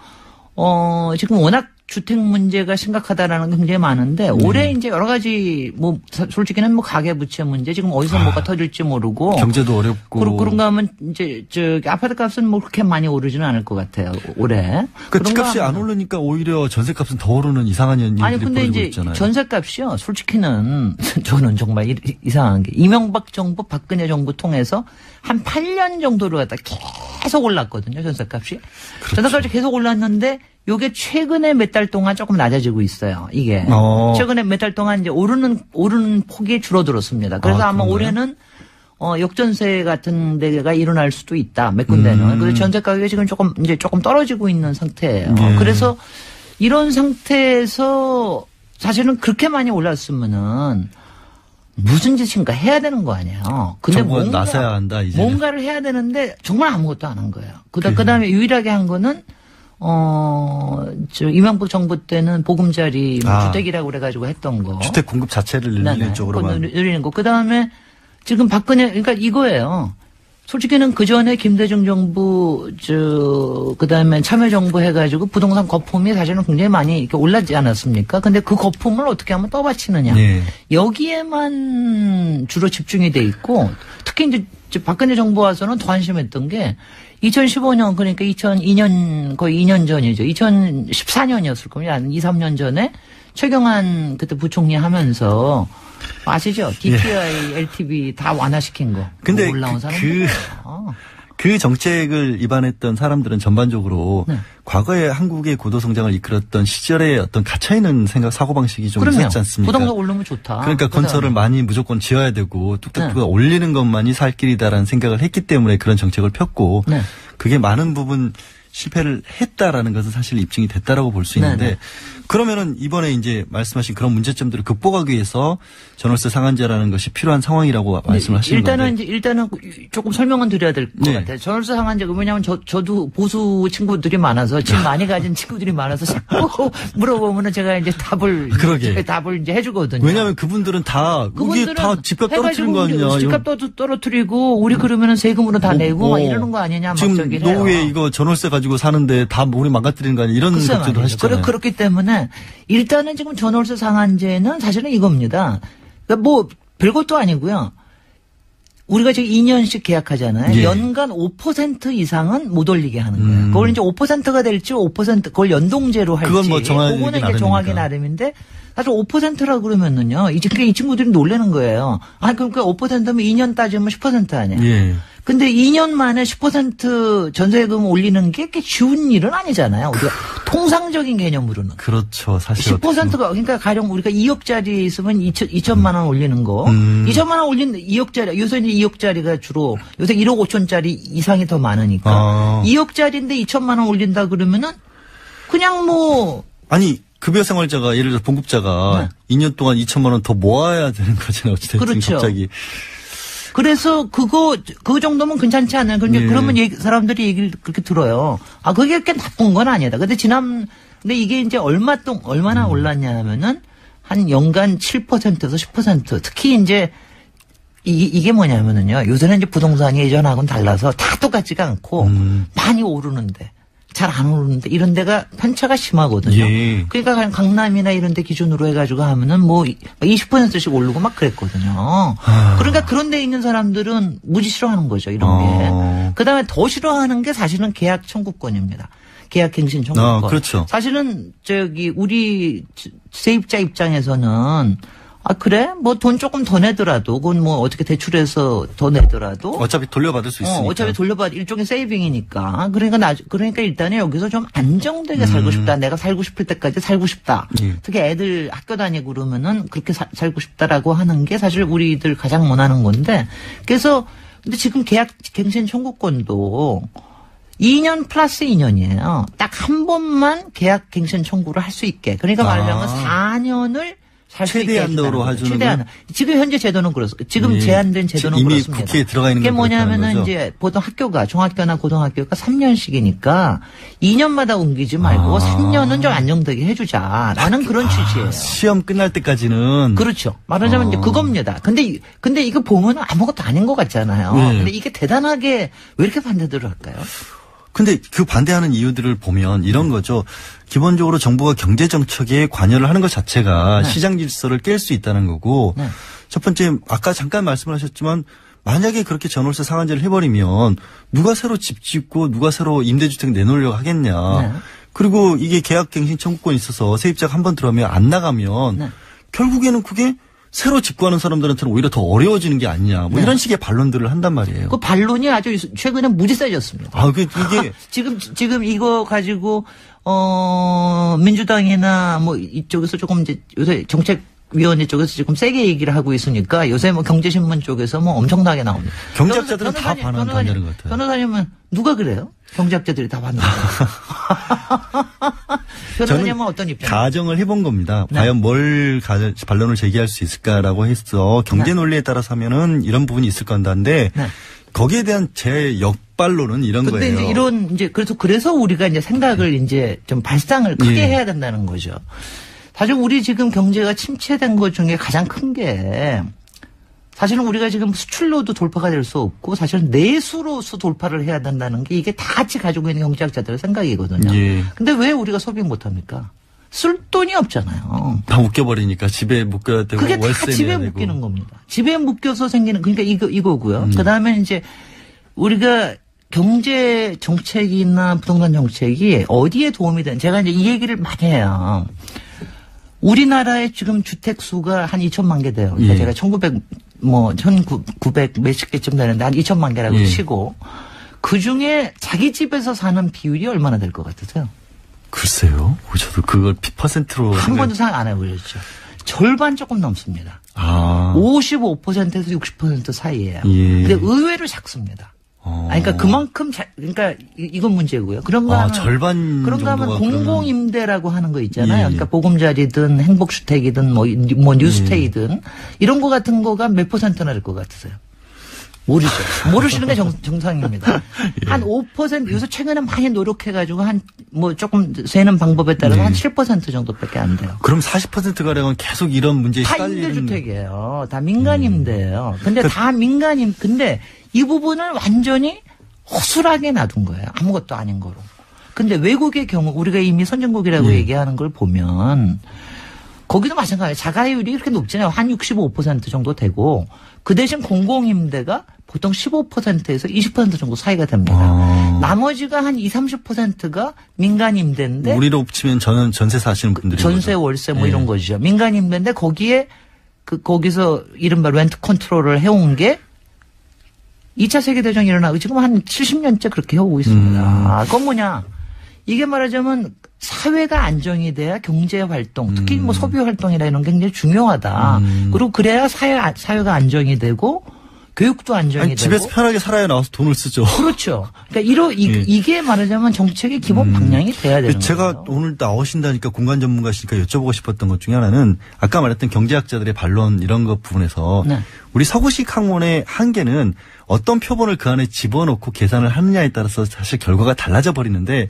지금 워낙 주택 문제가 심각하다라는 게 굉장히 많은데 올해 이제 여러 가지 뭐 솔직히는 뭐 가계 부채 문제 지금 어디서 뭐가 터질지 모르고 경제도 어렵고 그런가 하면 이제 아파트 값은 뭐 그렇게 많이 오르지는 않을 것 같아요 올해. 그 집값이 안 오르니까 오히려 전세값은 더 오르는 이상한 일들이 아니 근데 벌어지고 이제 있잖아요. 전세값이요 솔직히는 저는 정말 이상한 게 이명박 정부 박근혜 정부 통해서 한 8년 정도를 갖다 계속 올랐거든요 전세값이. 그렇죠. 전세값이 계속 올랐는데 요게 최근에 몇 달 동안 조금 낮아지고 있어요. 이게 최근에 몇 달 동안 이제 오르는 폭이 줄어들었습니다. 그래서 아마 올해는 역전세 같은 데가 일어날 수도 있다. 몇 군데는. 그래서 전세 가격이 지금 조금 떨어지고 있는 상태예요. 그래서 이런 상태에서 사실은 그렇게 많이 올랐으면은 무슨 짓인가 해야 되는 거 아니에요. 근데 나서야 한다 이제. 뭔가를 해야 되는데 정말 아무것도 안 한 거예요. 그다음에 유일하게 한 거는 이명박 정부 때는 보금자리 주택이라고 그래가지고 했던 거. 주택 공급 자체를 늘리는 쪽으로만. 늘리는 거. 그 다음에 지금 박근혜, 그러니까 이거예요. 솔직히는 그 전에 김대중 정부, 그 다음에 참여정부 해가지고 부동산 거품이 사실은 굉장히 많이 이렇게 올랐지 않았습니까? 근데 그 거품을 어떻게 하면 떠받치느냐. 여기에만 주로 집중이 돼 있고, 특히 이제 박근혜 정부 와서는 더 한심했던 게 2015년, 그러니까 2002년, 거의 2년 전이죠. 2014년이었을 겁니다. 한 2, 3년 전에 최경환 그때 부총리 하면서 아시죠? DPI, LTV 다 완화시킨 거. 근데 올라온 사람들. 그 정책을 입안했던 사람들은 전반적으로 과거에 한국의 고도 성장을 이끌었던 시절에 어떤 갇혀있는 사고방식이 좀 있었지 않습니까? 부동산 오르면 좋다. 그러니까 건설을 많이 무조건 지어야 되고 뚝딱뚝딱 올리는 것만이 살 길이다라는 생각을 했기 때문에 그런 정책을 폈고 그게 많은 부분 실패를 했다라는 것은 사실 입증이 됐다라고 볼 수 있는데 그러면은 이번에 이제 말씀하신 그런 문제점들을 극복하기 위해서 전월세 상한제라는 것이 필요한 상황이라고 말씀을 하시는 건데 일단은 조금 설명은 드려야 될 것 같아요. 전월세 상한제가 왜냐하면 저도 보수 친구들이 많아서 집 많이 가진 친구들이 많아서 자꾸 물어보면은 제가 이제 답을 이제 해주거든요. 왜냐하면 그분들은 다 집값 떨어뜨리는 거 아니냐. 집값도 떨어뜨리고 우리 그러면은 세금으로 다 내고 막 이러는 거 아니냐. 지금 노후에 이거 전월세 가지고 사는데 다 우리 망가뜨리는 거 아니냐. 이런 걱정도 하시잖아요. 그렇기 때문에 일단은 지금 전월세 상한제는 사실은 이겁니다. 그러니까 뭐 별것도 아니고요. 우리가 지금 2년씩 계약하잖아요. 연간 5% 이상은 못 올리게 하는 거예요. 그걸 이제 5%가 될지 5% 그걸 연동제로 할지 그건 뭐 그거는 이제 정하기 나름인데 사실 5%라고 그러면은요. 이 친구들이 놀라는 거예요. 그러니까 5%면 2년 따지면 10% 아니야. 근데 2년 만에 10% 전세금 올리는 게 쉬운 일은 아니잖아요. 우리가 통상적인 개념으로는. 그렇죠. 사실 10%가 그러니까 가령 우리가 2억짜리 있으면 2천만 원 올리는 거. 2천만 원 올리는 2억짜리. 요새 이제 2억짜리가 주로 요새 1억 5천짜리 이상이 더 많으니까. 2억짜리인데 2천만 원 올린다 그러면은 그냥 뭐 아니 급여생활자가 예를 들어 봉급자가 2년 동안 2천만 원 더 모아야 되는 거잖아요. 어찌됐든 그렇죠. 갑자기. 그래서 그 정도면 괜찮지 않나요? 그러면 사람들이 얘기를 그렇게 들어요. 그게 그렇게 나쁜 건 아니다. 근데 이게 이제 얼마나 올랐냐 하면은 한 연간 7%에서 10%. 특히 이제 이게 뭐냐면은요. 요새는 이제 부동산이 예전하고는 달라서 다 똑같지가 않고 많이 오르는데 잘 안 오르는데 이런 데가 편차가 심하거든요. 예. 그러니까 강남이나 이런 데 기준으로 해가지고 하면은 뭐 20%씩 오르고 막 그랬거든요. 그러니까 그런 데 있는 사람들은 무지 싫어하는 거죠. 이런 게. 그다음에 더 싫어하는 게 사실은 계약 청구권입니다. 계약갱신 청구권. 그렇죠. 사실은 우리 세입자 입장에서는 그래? 뭐 돈 조금 더 내더라도, 그건 뭐 어떻게 대출해서 더 내더라도. 어차피 돌려받을 수 있으니까. 어차피 일종의 세이빙이니까. 그러니까 일단은 여기서 좀 안정되게 살고 싶다. 내가 살고 싶을 때까지 살고 싶다. 특히 애들 학교 다니고 그러면은 그렇게 살고 싶다라고 하는 게 사실 우리들 가장 원하는 건데. 그래서, 근데 지금 계약갱신 청구권도 2년 플러스 2년이에요. 딱 한 번만 계약갱신 청구를 할 수 있게. 그러니까 말하자면 4년을 최대한도로 해주는 최대한. 지금 현재 제도는 그렇습니다. 지금 제한된 제도는 이미 그렇습니다. 국회에 들어가 있는 게 건 뭐냐면은 이제 보통 학교가 중학교나 고등학교가 3년씩이니까 2년마다 옮기지 말고 3년은 좀 안정되게 해주자라는 그런 취지예요. 시험 끝날 때까지는 그렇죠. 말하자면 이제 그겁니다. 근데 이거 보면 아무것도 아닌 것 같잖아요. 근데 이게 대단하게 왜 이렇게 반대들을 할까요? 근데 그 반대하는 이유들을 보면 이런 거죠. 기본적으로 정부가 경제 정책에 관여를 하는 것 자체가 시장 질서를 깰 수 있다는 거고 첫 번째 아까 잠깐 말씀을 하셨지만 만약에 그렇게 전월세 상한제를 해버리면 누가 새로 집 짓고 누가 새로 임대주택 내놓으려고 하겠냐. 그리고 이게 계약갱신 청구권이 있어서 세입자가 한번 들어오면 안 나가면 결국에는 그게 새로 집구하는 사람들한테는 오히려 더 어려워지는 게 아니냐. 뭐 이런 식의 반론들을 한단 말이에요. 그 반론이 아주 최근에 무지 세졌습니다. 이게 지금 이거 가지고 민주당이나 뭐 이쪽에서 조금 이제 요새 정책위원회 쪽에서 지금 세게 얘기를 하고 있으니까 요새 뭐 경제신문 쪽에서 뭐 엄청나게 나옵니다. 경제학자들은 다 반대하는 것 같아요. 변호사님은 누가 그래요? 경제학자들이 다 반대해요. 변호사님은 어떤 입장? 가정을 해본 겁니다. 과연 뭘 반론을 제기할 수 있을까라고 해서 경제 논리에 따라서 하면은 이런 부분이 있을 건데 거기에 대한 제 역발로는 이런 거예요. 근데 그래서 우리가 이제 생각을 이제 좀 발상을 크게 해야 된다는 거죠. 사실 우리 지금 경제가 침체된 것 중에 가장 큰 게 사실은 우리가 지금 수출로도 돌파가 될 수 없고 사실은 내수로서 돌파를 해야 된다는 게 이게 다 같이 가지고 있는 경제학자들의 생각이거든요. 근데 왜 우리가 소비 못합니까? 쓸 돈이 없잖아요. 다 묶여버리니까 집에 묶여야 되고 그게 다 월세 집에 내야 되고. 묶이는 겁니다. 집에 묶여서 생기는 그러니까 이거고요. 그다음에 이제 우리가 경제 정책이나 부동산 정책이 어디에 도움이 되는 제가 이제 이 얘기를 많이 해요. 우리나라의 지금 주택 수가 한 2천만 개 돼요. 그러니까 제가 1900 몇십 개쯤 되는데 한 2천만 개라고 치고 그 중에 자기 집에서 사는 비율이 얼마나 될 것 같으세요? 글쎄요. 저도 그걸 퍼센트로 한 번도 생각 안 해보셨죠. 절반 조금 넘습니다. 55%에서 60% 사이예요. 근데 의외로 작습니다. 그러니까 그만큼 그러니까 이건 문제고요. 그런가 하면 공공임대라고 하는 거 있잖아요. 그러니까 보금자리든 행복주택이든 뭐 뉴스테이든 이런 거 같은 거가 몇 %나 될 것 같으세요? 모르죠. 모르시는 게 정상입니다. 한 5% 요새 최근에 많이 노력해가지고 뭐 조금 세는 방법에 따라서 한 7% 정도밖에 안 돼요. 그럼 40%가량은 계속 이런 문제에 시달리는. 다 임대주택이에요. 다 민간임대예요. 근데 근데 이 부분을 완전히 허술하게 놔둔 거예요. 아무것도 아닌 거로. 근데 외국의 경우 우리가 이미 선진국이라고 얘기하는 걸 보면 거기도 마찬가지예요. 자가율이 그렇게 높잖아요. 한 65% 정도 되고 그 대신 공공임대가 보통 15%에서 20% 정도 사이가 됩니다. 나머지가 한 20-30%가 민간임대인데 우리로 치면 전세 사시는 분들이 전세 월세 뭐 이런 거죠. 민간임대인데 거기서 이른바 렌트 컨트롤을 해온 게 2차 세계대전이 일어나고 지금 한 70년째 그렇게 해오고 있습니다. 그건 뭐냐. 이게 말하자면 사회가 안정이 돼야 경제 활동, 특히 뭐 소비 활동이나 이런 게 굉장히 중요하다. 그리고 그래야 사회가 안정이 되고 교육도 안정이 되고. 집에서 편하게 살아야 나와서 돈을 쓰죠. 그렇죠. 그러니까 이게 말하자면 정책의 기본 방향이 돼야 되는 거예요. 제가 오늘 나오신다니까 공간 전문가시니까 여쭤보고 싶었던 것 중에 하나는 아까 말했던 경제학자들의 반론 이런 것 부분에서 우리 서구식 학문의 한계는 어떤 표본을 그 안에 집어넣고 계산을 하느냐에 따라서 사실 결과가 달라져 버리는데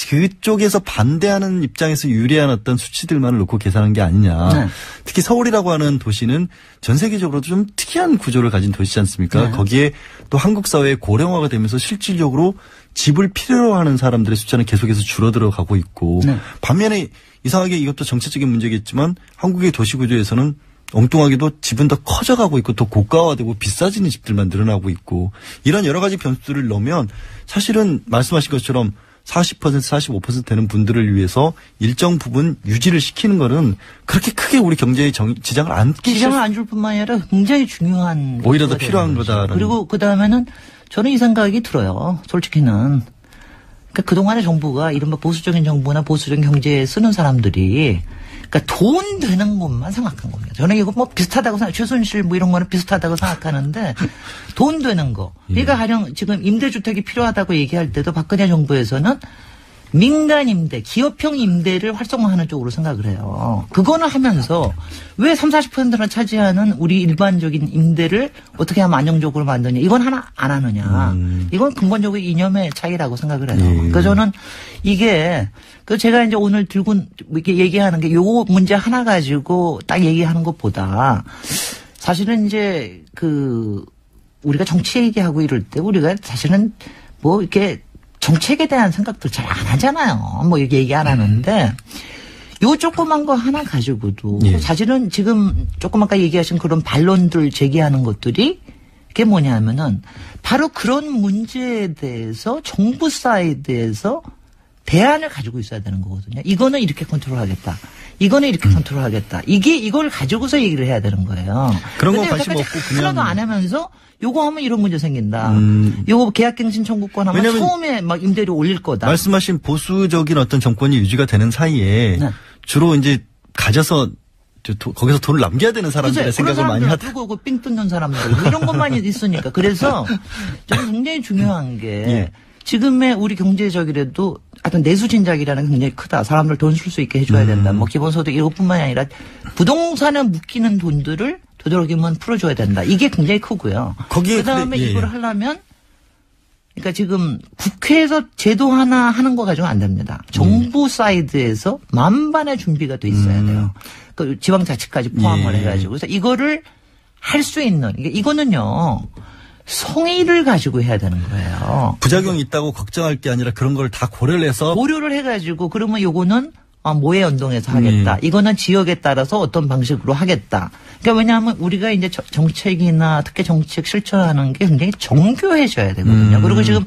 그쪽에서 반대하는 입장에서 유리한 어떤 수치들만을 놓고 계산한 게 아니냐. 네. 특히 서울이라고 하는 도시는 전 세계적으로도 좀 특이한 구조를 가진 도시지 않습니까? 네. 거기에 또 한국 사회의 고령화가 되면서 실질적으로 집을 필요로 하는 사람들의 숫자는 계속해서 줄어들어 가고 있고 네. 반면에 이상하게 이것도 정치적인 문제겠지만 한국의 도시 구조에서는 엉뚱하게도 집은 더 커져가고 있고 더 고가화되고 비싸지는 집들만 늘어나고 있고 이런 여러 가지 변수들을 넣으면 사실은 말씀하신 것처럼 40% 45% 되는 분들을 위해서 일정 부분 유지를 시키는 거는 그렇게 크게 우리 경제에 지장을 안 끼칠 지장을 안 줄 뿐만 아니라 굉장히 중요한 오히려 더 필요한 거다라는. 그리고 그다음에는 저는 이 생각이 들어요. 솔직히는. 그러니까 그동안의 정부가 이른바 보수적인 정부나 보수적인 경제에 쓰는 사람들이 그러니까 돈 되는 것만 생각한 겁니다. 저는 이거 뭐 비슷하다고 생각, 최순실 뭐 이런 거는 비슷하다고 생각하는데 돈 되는 거. 그러니까 가령 지금 임대주택이 필요하다고 얘기할 때도 박근혜 정부에서는 민간 임대, 기업형 임대를 활성화하는 쪽으로 생각을 해요. 그거는 하면서 왜 30, 40%나 차지하는 우리 일반적인 임대를 어떻게 하면 안정적으로 만드냐. 이건 하나 안 하느냐. 이건 근본적으로 이념의 차이라고 생각을 해요. 그러니까 저는 이게 그 제가 이제 오늘 들고 이렇게 얘기하는 게 요거 문제 하나 가지고 딱 얘기하는 것보다 사실은 이제 그 우리가 정치 얘기하고 이럴 때 우리가 사실은 뭐 이렇게 정책에 대한 생각도 잘 안 하잖아요. 뭐 이렇게 얘기 안 하는데 요 조그만 거 하나 가지고도 예. 사실은 지금 조금 아까 얘기하신 그런 반론들 제기하는 것들이 그게 뭐냐면은 바로 그런 문제에 대해서 정부 사이드에서 대안을 가지고 있어야 되는 거거든요. 이거는 이렇게 컨트롤하겠다. 이거는 이렇게 컨트롤하겠다. 이걸 가지고서 얘기를 해야 되는 거예요. 그런 거 관심 없고 그냥 하나도 안 하면서 요거 하면 이런 문제 생긴다. 요거 계약갱신 청구권 하면 처음에 막 임대료 올릴 거다. 말씀하신 보수적인 어떤 정권이 유지가 되는 사이에 네. 주로 이제 가져서 거기서 돈을 남겨야 되는 사람들의 그치? 생각을 많이 하다. 그리고 삥 뜯는 사람들 이런 것만 있으니까. 그래서 저는 굉장히 중요한 게 예. 지금의 우리 경제적이라도 하여튼 내수진작이라는 게 굉장히 크다. 사람들 돈 쓸 수 있게 해줘야 된다. 뭐 기본소득 이것뿐만이 아니라 부동산에 묶이는 돈들을 되도록이면 풀어줘야 된다. 이게 굉장히 크고요. 그다음에 예. 이걸 하려면 그러니까 지금 국회에서 제도 하나 하는 거 가지고는 안 됩니다. 정부 사이드에서 만반의 준비가 돼 있어야 돼요. 그 지방자치까지 포함을 예. 해가지고 그래서 이거를 할 수 있는 이거는요. 성의를 가지고 해야 되는 거예요. 부작용이 있다고 걱정할 게 아니라 그런 걸 다 고려를 해가지고 그러면 요거는 모에 연동해서 하겠다. 이거는 지역에 따라서 어떤 방식으로 하겠다. 그러니까 왜냐하면 우리가 이제 정책이나 특히 정책 실천하는 게 굉장히 정교해져야 되거든요. 그리고 지금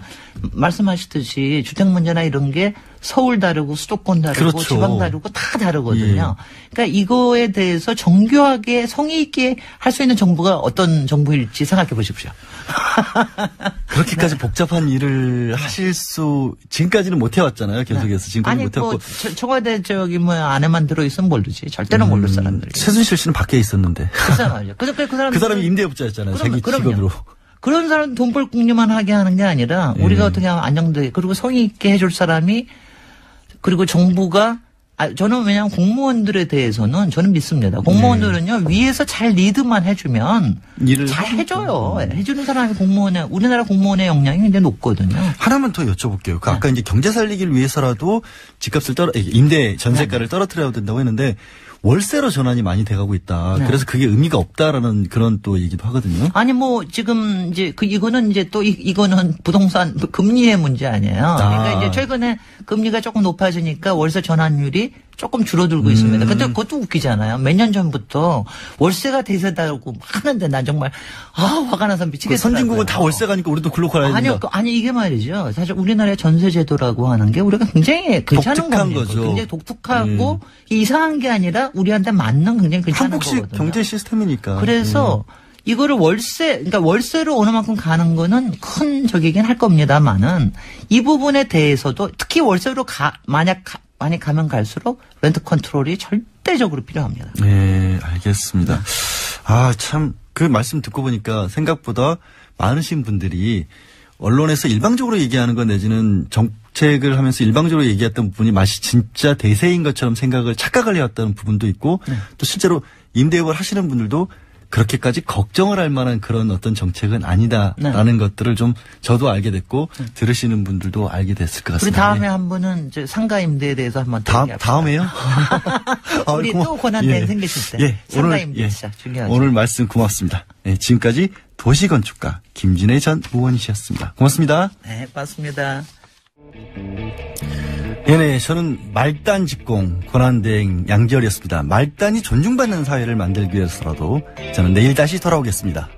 말씀하셨듯이 주택 문제나 이런 게 서울 다르고 수도권 다르고 그렇죠. 지방 다르고 다 다르거든요. 예. 그러니까 이거에 대해서 정교하게 성의 있게 할 수 있는 정부가 어떤 정부일지 생각해 보십시오. 그렇게까지 네. 복잡한 일을 하실 수 지금까지는 못 해왔잖아요. 계속해서 지금까지 못 해왔고. 청와대 안에만 들어있으면 모르지. 절대로 모를 사람들이. 최순실 씨는 밖에 있었는데. 그 사람이 임대업자였잖아요. 자기 직업으로. 그런 사람 돈 벌 궁리만 하게 하는 게 아니라 우리가 어떻게 하면 안정되게 그리고 성의 있게 해줄 사람이 그리고 정부가 저는 왜냐하면 공무원들에 대해서는 저는 믿습니다. 공무원들은요 위에서 잘 리드만 해주면 잘 해줘요. 해주는 사람이 우리나라 공무원의 역량이 굉장히 높거든요. 하나만 더 여쭤볼게요. 그 아까 이제 경제 살리기를 위해서라도 집값을 임대 전세가를 떨어뜨려야 된다고 했는데 월세로 전환이 많이 돼가고 있다. 네. 그래서 그게 의미가 없다라는 그런 또 얘기도 하거든요. 아니 뭐 지금 이제 이거는 이제 또 이거는 부동산 금리의 문제 아니에요. 그러니까 이제 최근에 금리가 조금 높아지니까 월세 전환율이 조금 줄어들고 있습니다. 근데 그것도 웃기잖아요. 몇 년 전부터 월세가 대세다고 하는데 난 정말 화가 나서 미치겠더라고요. 선진국은 다 월세가니까 우리도 글로 가야 된다. 아니 이게 말이죠. 사실 우리나라의 전세 제도라고 하는 게 우리가 굉장히 괜찮은 겁니다. 굉장히 독특하고 이상한 게 아니라 우리한테 맞는 굉장히 괜찮은 거거든요. 한국식 경제 시스템이니까. 그래서 이거를 그러니까 월세로 어느 만큼 가는 거는 큰 적이긴 할 겁니다만은 이 부분에 대해서도 특히 월세로 많이 가면 갈수록 렌트 컨트롤이 절대적으로 필요합니다. 네, 알겠습니다. 참, 그 말씀 듣고 보니까 생각보다 많으신 분들이 언론에서 일방적으로 얘기하는 것 내지는 정책을 하면서 일방적으로 얘기했던 부분이 맛이 진짜 대세인 것처럼 착각을 해왔다는 부분도 있고 또 실제로 임대업을 하시는 분들도 그렇게까지 걱정을 할 만한 그런 어떤 정책은 아니다라는 것들을 좀 저도 알게 됐고 들으시는 분들도 알게 됐을 것 우리 같습니다. 다음에 한 분은 상가 임대에 대해서 한번 다음에요? 우리 또 권한대행 생기실 때 상가 임대 진짜 중요하죠. 오늘 말씀 고맙습니다. 지금까지 도시건축가 김진애 전 의원이셨습니다. 고맙습니다. 네, 고맙습니다. 네, 저는 말단 직공 권한대행 양지열이었습니다. 말단이 존중받는 사회를 만들기 위해서라도 저는 내일 다시 돌아오겠습니다.